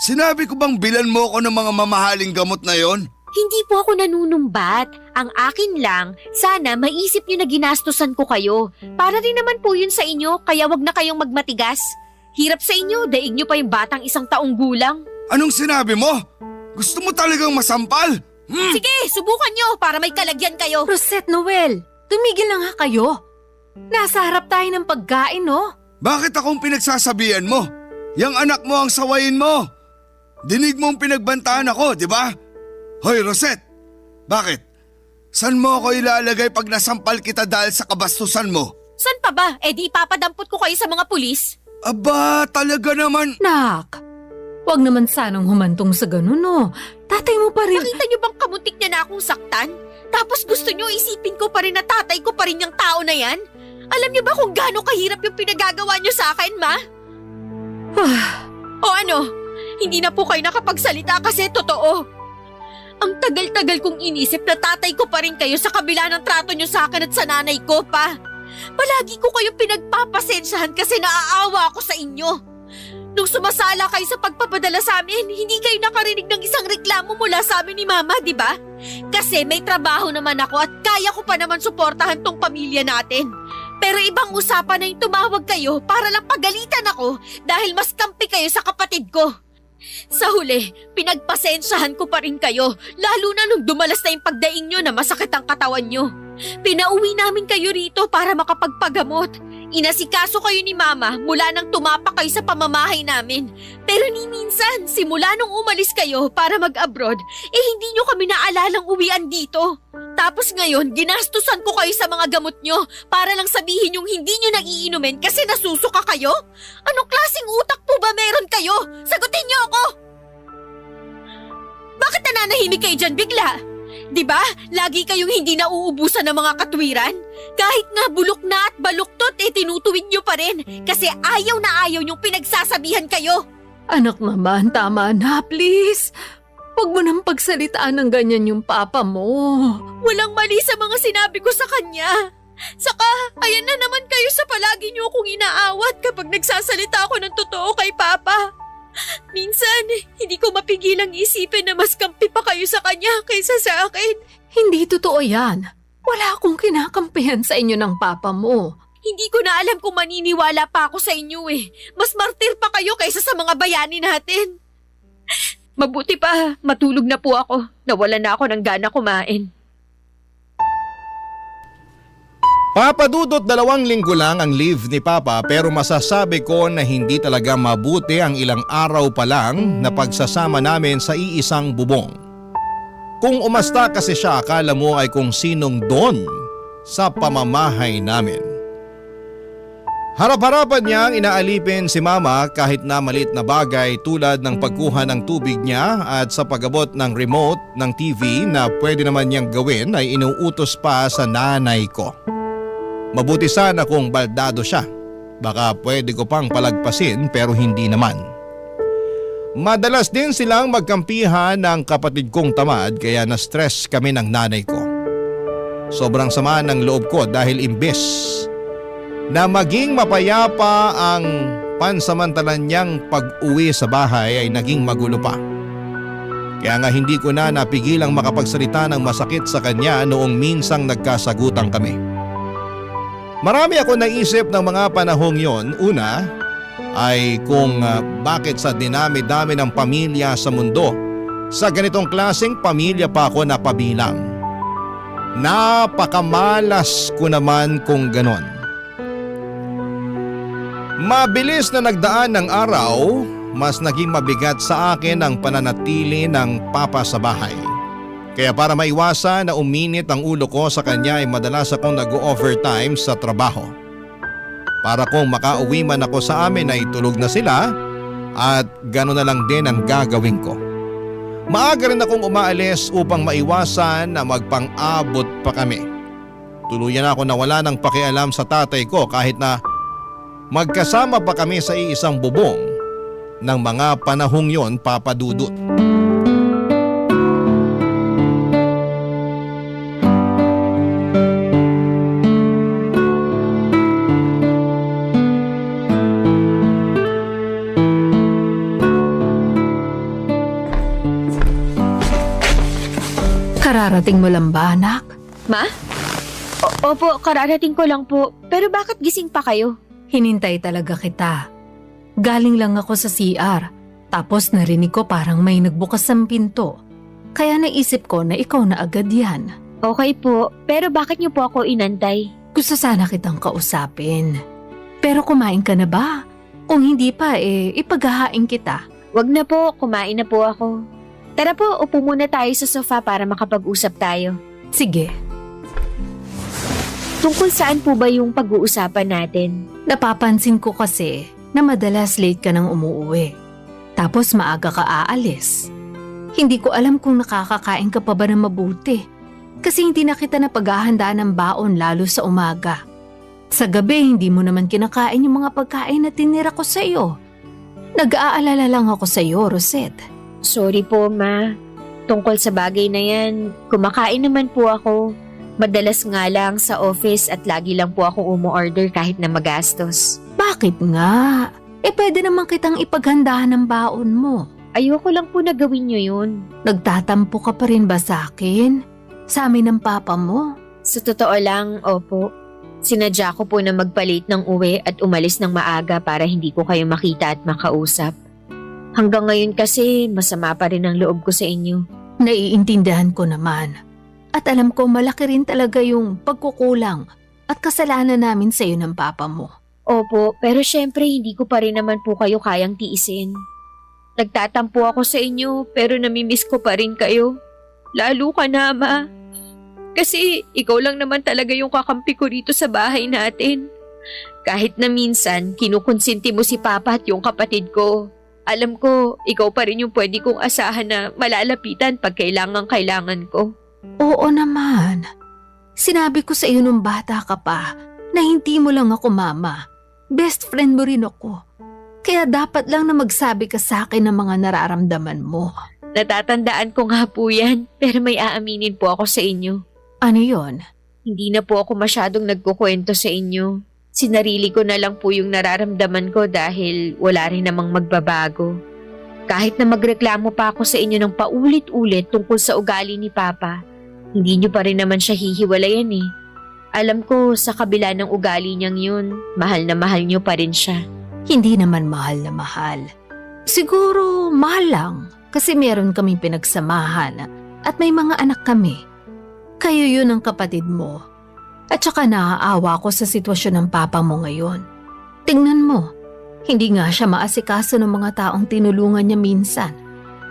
Sinabi ko bang bilan mo ako ng mga mamahaling gamot na yon? Hindi po ako nanunumbat. Ang akin lang, sana maisip nyo na ginastusan ko kayo. Para rin naman po yun sa inyo, kaya wag na kayong magmatigas. Hirap sa inyo, daig nyo pa yung batang 1 taong gulang. Anong sinabi mo? Gusto mo talagang masampal? Sige, subukan nyo para may kalagyan kayo. Rosette, Noel, tumigil na nga kayo. Nasa harap tayo ng pagkain, no? Bakit akong pinagsasabihan mo? Yang anak mo ang sawayin mo. Dinig mong pinagbantaan ako, di ba? Hoy, Rosette, bakit? San mo ako ilalagay pag nasampal kita dahil sa kabastusan mo? San pa ba? Eh di ipapadampot ko kayo sa mga pulis. Aba, talaga naman. Nak, wag naman sanang humantong sa ganun, no? Tatay mo pa rin. Nakita nyo bang kamuntik niya na akong saktan? Tapos gusto nyo isipin ko pa rin na tatay ko pa rin yung tao na yan? Alam nyo ba kung gaano kahirap yung pinagagawa nyo sa akin, Ma? O ano? Hindi na po kayo nakapagsalita kasi totoo. Ang tagal-tagal kong inisip na tatay ko pa rin kayo sa kabila ng trato nyo sa akin at sa nanay ko pa. Palagi ko kayong pinagpapasensyahan kasi naaawa ako sa inyo. Nung sumasala kayo sa pagpapadala sa amin, hindi kayo nakarinig ng isang reklamo mula sa amin ni Mama, di ba? Kasi may trabaho naman ako at kaya ko pa naman suportahan tong pamilya natin. Pero ibang usapan na yung tumawag kayo para lang pagalitan ako dahil mas kampi kayo sa kapatid ko. Sa huli, pinagpasensyahan ko pa rin kayo, lalo na nung dumalas na yung pagdaing nyo na masakit ang katawan nyo. Pinauwi namin kayo rito para makapagpagamot. Inasikaso kayo ni Mama mula nang tumapak kayo sa pamamahay namin. Pero ni minsan, simula nung umalis kayo para mag-abroad, hindi nyo kami naalalang uwian dito. Tapos ngayon, ginastusan ko kayo sa mga gamot nyo para lang sabihin yung hindi nyo naiinumin kasi nasusuka kayo? Anong klaseng utak po ba meron kayo? Sagutin nyo ako! Bakit nananahimik kayo dyan bigla? Diba? Lagi kayong hindi nauubusan ng mga katwiran? Kahit nga bulok na at baluktot, tinutuwid nyo pa rin kasi ayaw na ayaw yung pinagsasabihan kayo. Anak naman, tama na, please. Huwag mo nang pagsalitaan ng ganyan yung papa mo. Walang mali sa mga sinabi ko sa kanya. Saka, ayan na naman kayo sa palagi niyo akong inaawat kapag nagsasalita ako ng totoo kay Papa. Minsan, hindi ko mapigilang isipin na mas kampi pa kayo sa kanya kaysa sa akin. Hindi totoo yan. Wala akong kinakampihan sa inyo ng papa mo. Hindi ko na alam kung maniniwala pa ako sa inyo eh. Mas martir pa kayo kaysa sa mga bayani natin. Mabuti pa, matulog na po ako. Nawalan na ako ng gana kumain. Papa Dudut, 2 linggo lang ang leave ni Papa pero masasabi ko na hindi talaga mabuti ang ilang araw pa lang na pagsasama namin sa iisang bubong. Kung umasta kasi siya, akala mo ay kung sinong don sa pamamahay namin. Harap-harapan niyang inaalipin si Mama kahit na maliit na bagay tulad ng pagkuha ng tubig niya at sa pag-abot ng remote ng TV na pwede naman niyang gawin ay inuutos pa sa nanay ko. Mabuti sana kung baldado siya. Baka pwede ko pang palagpasin pero hindi naman. Madalas din silang magkampihan ng kapatid kong tamad kaya na-stress kami ng nanay ko. Sobrang sama ng loob ko dahil imbes na maging mapayapa ang pansamantalan niyang pag-uwi sa bahay ay naging magulo pa. Kaya nga hindi ko na napigilang makapagsalita ng masakit sa kanya noong minsang nagkasagutan kami. Marami ako naisip ng mga panahong yon. Una ay kung bakit sa dinami-dami ng pamilya sa mundo, sa ganitong klaseng pamilya pa ako napabilang. Napakamalas ko naman kung ganon. Mabilis na nagdaan ng araw, mas naging mabigat sa akin ang pananatili ng Papa sa bahay. Kaya para maiwasan na uminit ang ulo ko sa kanya ay madalas akong nag-overtime sa trabaho. Para kung makauwi man ako sa amin ay tulog na sila at gano'n na lang din ang gagawin ko. Maaga rin akong umaalis upang maiwasan na magpang-abot pa kami. Tuluyan ako na wala nang pakialam sa tatay ko kahit na magkasama pa kami sa iisang bubong ng mga panahong yon, Papa Dudut. Kararating mo lang ba, anak? Ma? Opo, kararating ko lang po. Pero bakit gising pa kayo? Hinintay talaga kita. Galing lang ako sa CR. Tapos narinig ko parang may nagbukas ng pinto. Kaya naisip ko na ikaw na agad yan. Okay po, pero bakit niyo po ako inantay? Gusto sana kitang kausapin. Pero kumain ka na ba? Kung hindi pa, ipaghahain kita. Wag na po, kumain na po ako. Tara po, upo muna tayo sa sofa para makapag-usap tayo. Sige. Tungkol saan po ba yung pag-uusapan natin? Napapansin ko kasi na madalas late ka nang umuuwi. Tapos maaga ka aalis. Hindi ko alam kung nakakakain ka pa ba ng mabuti. Kasi hindi na kita napaghahandaan ng baon lalo sa umaga. Sa gabi, hindi mo naman kinakain yung mga pagkain na tinira ko sa iyo. Nag-aalala lang ako sa iyo, Rosette. Sorry po, Ma. Tungkol sa bagay na yan, kumakain naman po ako. Madalas nga lang sa office at lagi lang po ako umu-order kahit na magastos. Bakit nga? Pwede naman kitang ipaghandahan ng baon mo. Ayoko lang po na gawin nyo yun. Nagtatampo ka pa rin ba sa akin? Sa amin ng papa mo? Sa totoo lang, opo. Sinadya ko po na magpalit ng uwi at umalis ng maaga para hindi ko kayo makita at makausap. Hanggang ngayon kasi masama pa rin ang loob ko sa inyo. Naiintindihan ko naman. At alam ko malaki rin talaga yung pagkukulang at kasalanan namin sa iyo ng papa mo. Opo, pero syempre hindi ko pa rin naman po kayo kayang tiisin. Nagtatampo ako sa inyo pero namimiss ko pa rin kayo. Lalo ka na, Ma. Kasi ikaw lang naman talaga yung kakampi ko rito sa bahay natin. Kahit na minsan kinukonsinti mo si Papa at yung kapatid ko. Alam ko, ikaw pa rin yung pwede kong asahan na malalapitan pag kailangan ko. Oo naman. Sinabi ko sa iyo nung bata ka pa na hindi mo lang ako mama. Best friend mo rin ako. Kaya dapat lang na magsabi ka sa akin ng mga nararamdaman mo. Natatandaan ko nga po yan, pero may aaminin po ako sa inyo. Ano yon? Hindi na po ako masyadong nagkukwento sa inyo. Sinarili ko na lang po yung nararamdaman ko dahil wala rin namang magbabago. Kahit na magreklamo pa ako sa inyo ng paulit-ulit tungkol sa ugali ni Papa, hindi niyo pa rin naman siya hihiwalayan eh. Alam ko sa kabila ng ugali niyang yun, mahal na mahal niyo pa rin siya. Hindi naman mahal na mahal. Siguro mahal lang kasi meron kaming pinagsamahan at may mga anak kami. Kayo yun ang kapatid mo. At saka naaawa ko sa sitwasyon ng papa mo ngayon. Tingnan mo, hindi nga siya maasikaso ng mga taong tinulungan niya minsan.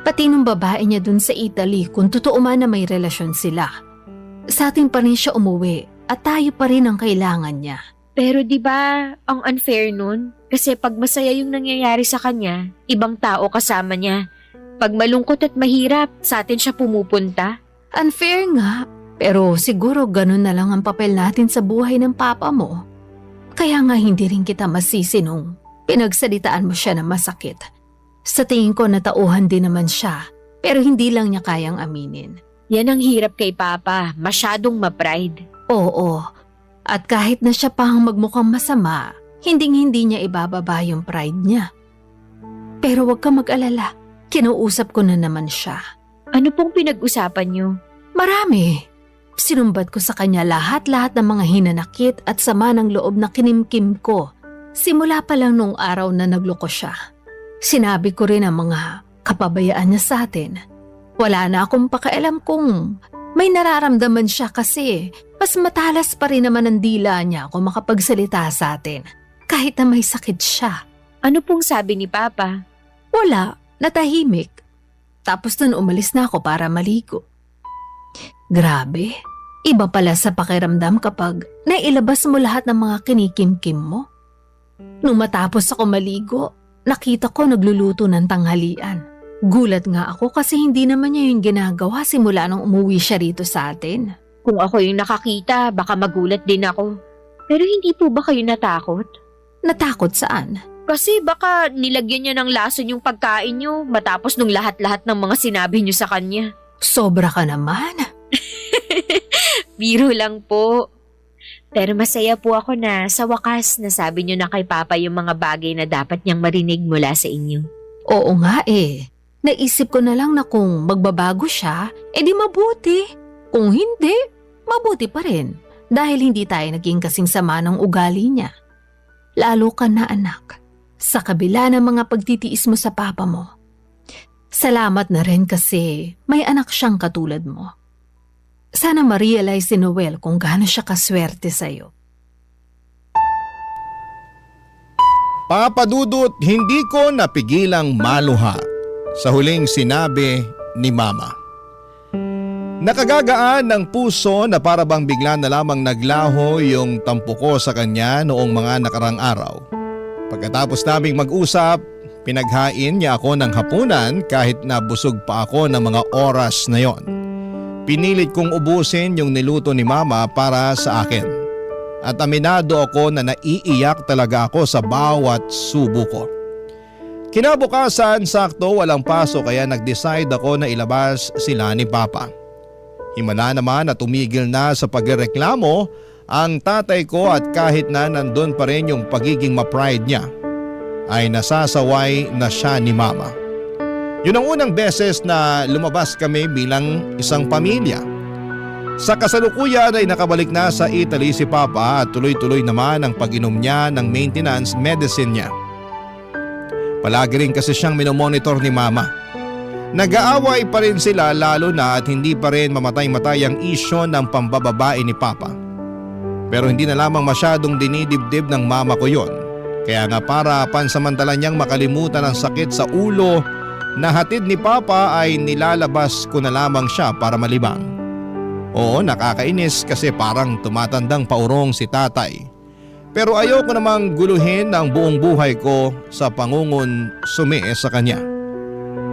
Pati nung babae niya dun sa Italy kung totoo man na may relasyon sila. Sa atin pa rin siya umuwi at tayo pa rin ang kailangan niya. Pero di ba ang unfair nun? Kasi pag masaya yung nangyayari sa kanya, ibang tao kasama niya. Pag malungkot at mahirap, sa atin siya pumupunta. Unfair nga, pero siguro ganun na lang ang papel natin sa buhay ng papa mo. Kaya nga hindi rin kita masisi nung pinagsalitaan mo siya ng masakit. Sa tingin ko natauhan din naman siya, pero hindi lang niya kayang aminin. Yan ang hirap kay Papa, masyadong ma-pride. Oo, at kahit na siya pa ang magmukhang masama, hinding-hindi niya ibababa yung pride niya. Pero huwag ka mag-alala, kinuusap ko na naman siya. Ano pong pinag-usapan niyo? Marami. Sinumbat ko sa kanya lahat-lahat ng mga hinanakit at sama ng loob na kinimkim ko. Simula pa lang nung araw na nagloko siya. Sinabi ko rin ang mga kapabayaan niya sa atin. Wala na akong pakialam kung may nararamdaman siya kasi mas matalas pa rin naman ang dila niya kung makapagsalita sa atin. Kahit na may sakit siya. Ano pong sabi ni Papa? Wala, natahimik. Tapos nun umalis na ako para maligo. Grabe, iba pala sa pakiramdam kapag nailabas mo lahat ng mga kinikimkim mo. Nung matapos ako maligo, nakita ko nagluluto ng tanghalian. Gulat nga ako kasi hindi naman niya yung ginagawa simula nung umuwi siya rito sa atin. Kung ako yung nakakita, baka magulat din ako. Pero hindi po ba kayo natakot? Natakot saan? Kasi baka nilagyan niya ng lason yung pagkain niyo matapos nung lahat-lahat ng mga sinabi niyo sa kanya. Sobra ka naman. Biro lang po. Pero masaya po ako na sa wakas nasabi niyo na kay Papa yung mga bagay na dapat niyang marinig mula sa inyo. Oo nga eh. Naisip ko na lang na kung magbabago siya, edi mabuti. Kung hindi, mabuti pa rin. Dahil hindi tayo naging kasing sama ng ugali niya. Lalo ka na anak, sa kabila ng mga pagtitiis mo sa papa mo. Salamat na rin kasi may anak siyang katulad mo. Sana ma-realize si Noel kung gaano siya kaswerte sa'yo. Papa Dudut, hindi ko napigilang maluha sa huling sinabi ni Mama. Nakagagaan ng puso na para bang bigla na lamang naglaho yung tampo ko sa kanya noong mga nakarang araw. Pagkatapos naming mag-usap, pinaghain niya ako ng hapunan kahit na busog pa ako ng mga oras na yon. Pinilit kong ubusin yung niluto ni Mama para sa akin. At aminado ako na naiiyak talaga ako sa bawat subo ko. Kinabukasan, sakto walang pasok kaya nag-decide ako na ilabas sila ni Papa. Himala naman at tumigil na sa pagreklamo ang tatay ko at kahit na nandun pa rin yung pagiging ma-pride niya, ay nasasaway na siya ni Mama. Yun ang unang beses na lumabas kami bilang isang pamilya. Sa kasalukuyan ay nakabalik na sa Italy si Papa at tuloy-tuloy naman ang pag-inom niya ng maintenance medicine niya. Palagi rin kasi siyang minomonitor ni Mama. Nag-aaway pa rin sila lalo na at hindi pa rin mamatay-matay ang isyo ng pambababae ni Papa. Pero hindi na lamang masyadong dinidibdib ng mama ko yon. Kaya nga para pansamantala niyang makalimutan ang sakit sa ulo na hatid ni Papa ay nilalabas ko na lamang siya para malibang. Oo, nakakainis kasi parang tumatandang paurong si tatay. Pero ayoko namang guluhin ang buong buhay ko sa pangungon sumi sa kanya.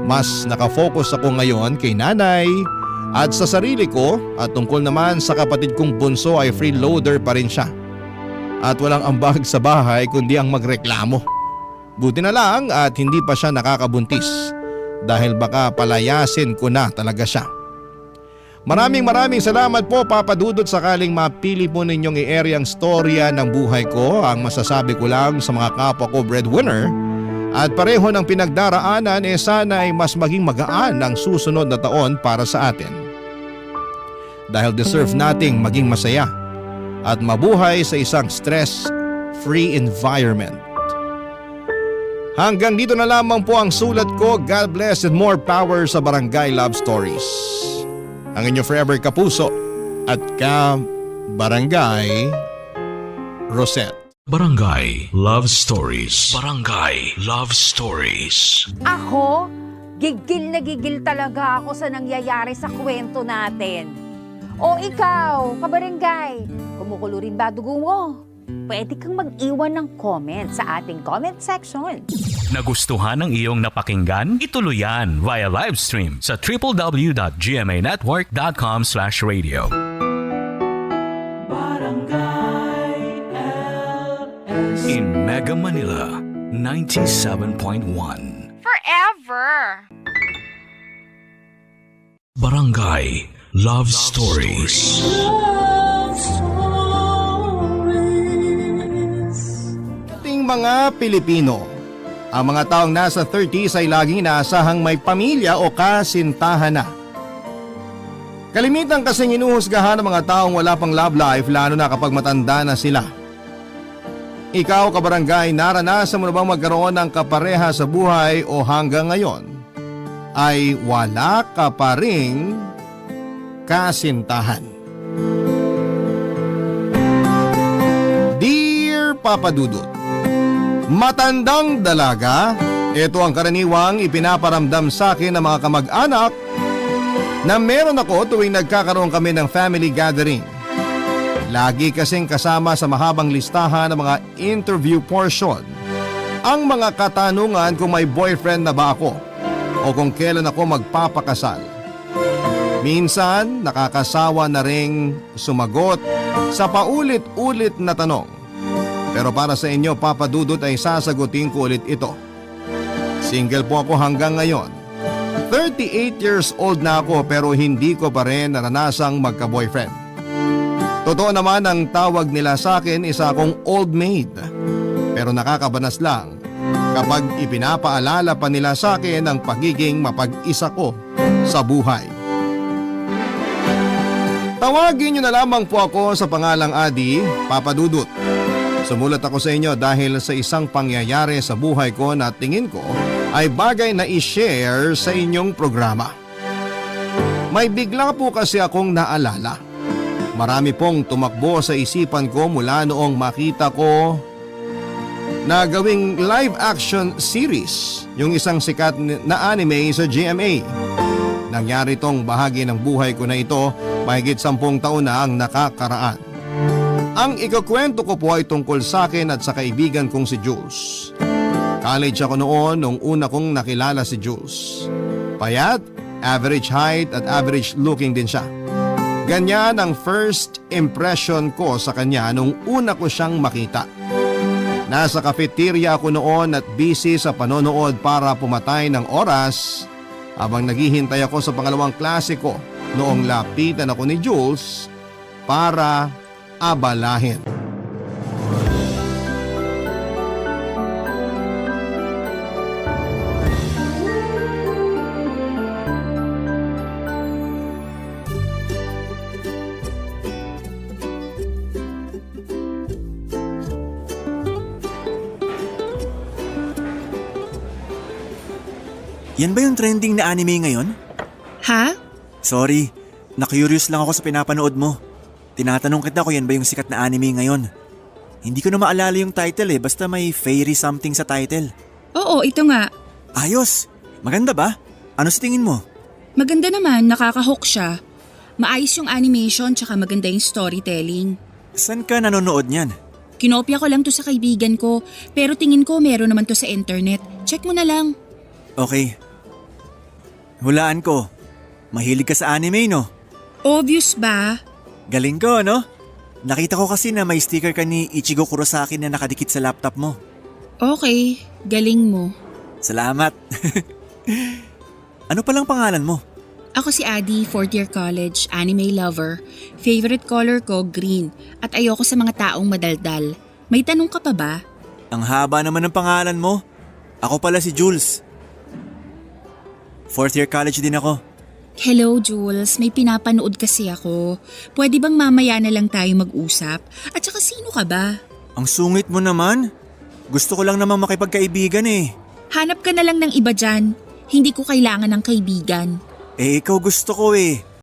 Mas nakafocus ako ngayon kay nanay at sa sarili ko at tungkol naman sa kapatid kong bunso ay freeloader pa rin siya. At walang ambag sa bahay kundi ang magreklamo. Buti na lang at hindi pa siya nakakabuntis dahil baka palayasin ko na talaga siya. Maraming salamat po Papa Dudut, sakaling mapili po ninyong i-air ang storya ng buhay ko. Ang masasabi ko lang sa mga kapwa ko breadwinner at pareho ng pinagdaraanan sana ay mas maging magaan ang susunod na taon para sa atin. Dahil deserve nating maging masaya. at mabuhay sa isang stress-free environment. Hanggang dito na lamang po ang sulat ko. God bless and more power sa Barangay Love Stories. Ang inyo forever kapuso at ka-Barangay Rosette. Barangay Love Stories. Barangay Love Stories. Ako, gigil na gigil talaga ako sa nangyayari sa kwento natin. O ikaw, kabarangay, kumukulo rin ba dugo mo? Pwede kang mag-iwan ng comment sa ating comment section. Nagustuhan ng iyong napakinggan? Ituloy yan via live stream sa www.gmanetwork.com/radio. In Mega Manila, 97.1. Forever! Barangay Love Stories. Ating mga Pilipino, ang mga taong nasa 30s ay laging inaasahang may pamilya o kasintahan na. Kalimitan kasing inuhusgahan ng mga taong wala pang love life lalo na kapag matanda na sila. Ikaw, kabarangay, naranasan mo na bang magkaroon ng kapareha sa buhay o hanggang ngayon ay wala ka pa ring kasintahan? Dear Papa Dudut, matandang dalaga, ito ang karaniwang ipinaparamdam sa akin ng mga kamag-anak na meron ako tuwing nagkakaroon kami ng family gathering. Lagi kasing kasama sa mahabang listahan ng mga interview portion ang mga katanungan kung may boyfriend na ba ako o kung kailan ako magpapakasal. Minsan nakakasawa na ring sumagot sa paulit-ulit na tanong. Pero para sa inyo, Papa Dudut, ay sasagutin ko ulit ito. Single po ako hanggang ngayon. 38 years old na ako pero hindi ko pa rin naranasang magka-boyfriend. Totoo naman ang tawag nila sa akin, isa akong old maid. Pero nakakabanas lang kapag ipinapaalala pa nila sa akin ang pagiging mapag-isa ko sa buhay. Tawagin niyo na lamang po ako sa pangalang Adi, Papa Dudut. Sumulat ako sa inyo dahil sa isang pangyayari sa buhay ko na tingin ko ay bagay na i-share sa inyong programa. May bigla po kasi akong naalala. Marami pong tumakbo sa isipan ko mula noong makita ko na gawing live action series yung isang sikat na anime sa GMA. Nangyari tong bahagi ng buhay ko na ito mahigit 10 taon na ang nakakaraan. Ang ikukwento ko po ay tungkol sa akin at sa kaibigan kong si Jules. College ako noon nung una kong nakilala si Jules. Payat, average height at average looking din siya. Ganyan ang first impression ko sa kanya nung una ko siyang makita. Nasa cafeteria ako noon at busy sa panonood para pumatay ng oras habang naghihintay ako sa pangalawang klase ko noong lapitan ako ni Jules para abalahin. Yan ba yung trending na anime ngayon? Ha? Sorry, na-curious lang ako sa pinapanood mo. Tinatanong kita kung yan ba yung sikat na anime ngayon. Hindi ko na maalala yung title basta may fairy something sa title. Oo, ito nga. Ayos! Maganda ba? Ano sa tingin mo? Maganda naman, nakaka-hook siya. Maayos yung animation tsaka maganda yung storytelling. Saan ka nanonood niyan? Kinopya ko lang to sa kaibigan ko, pero tingin ko meron naman to sa internet. Check mo na lang. Okay. Hulaan ko. Mahilig ka sa anime, no? Obvious ba? Galing ko, no? Nakita ko kasi na may sticker ka ni Ichigo Kurosaki na nakadikit sa laptop mo. Okay, galing mo. Salamat. Ano palang pangalan mo? Ako si Adi, 4th year college, anime lover. Favorite color ko, green. At ayoko sa mga taong madaldal. May tanong ka pa ba? Ang haba naman ng pangalan mo. Ako pala si Jules. 4th year college din ako. Hello Jules, may pinapanood kasi ako. Pwede bang mamaya na lang tayo mag-usap? At saka sino ka ba? Ang sungit mo naman. Gusto ko lang namang makipagkaibigan eh. Hanap ka na lang ng iba dyan. Hindi ko kailangan ng kaibigan. Eh ikaw gusto ko eh.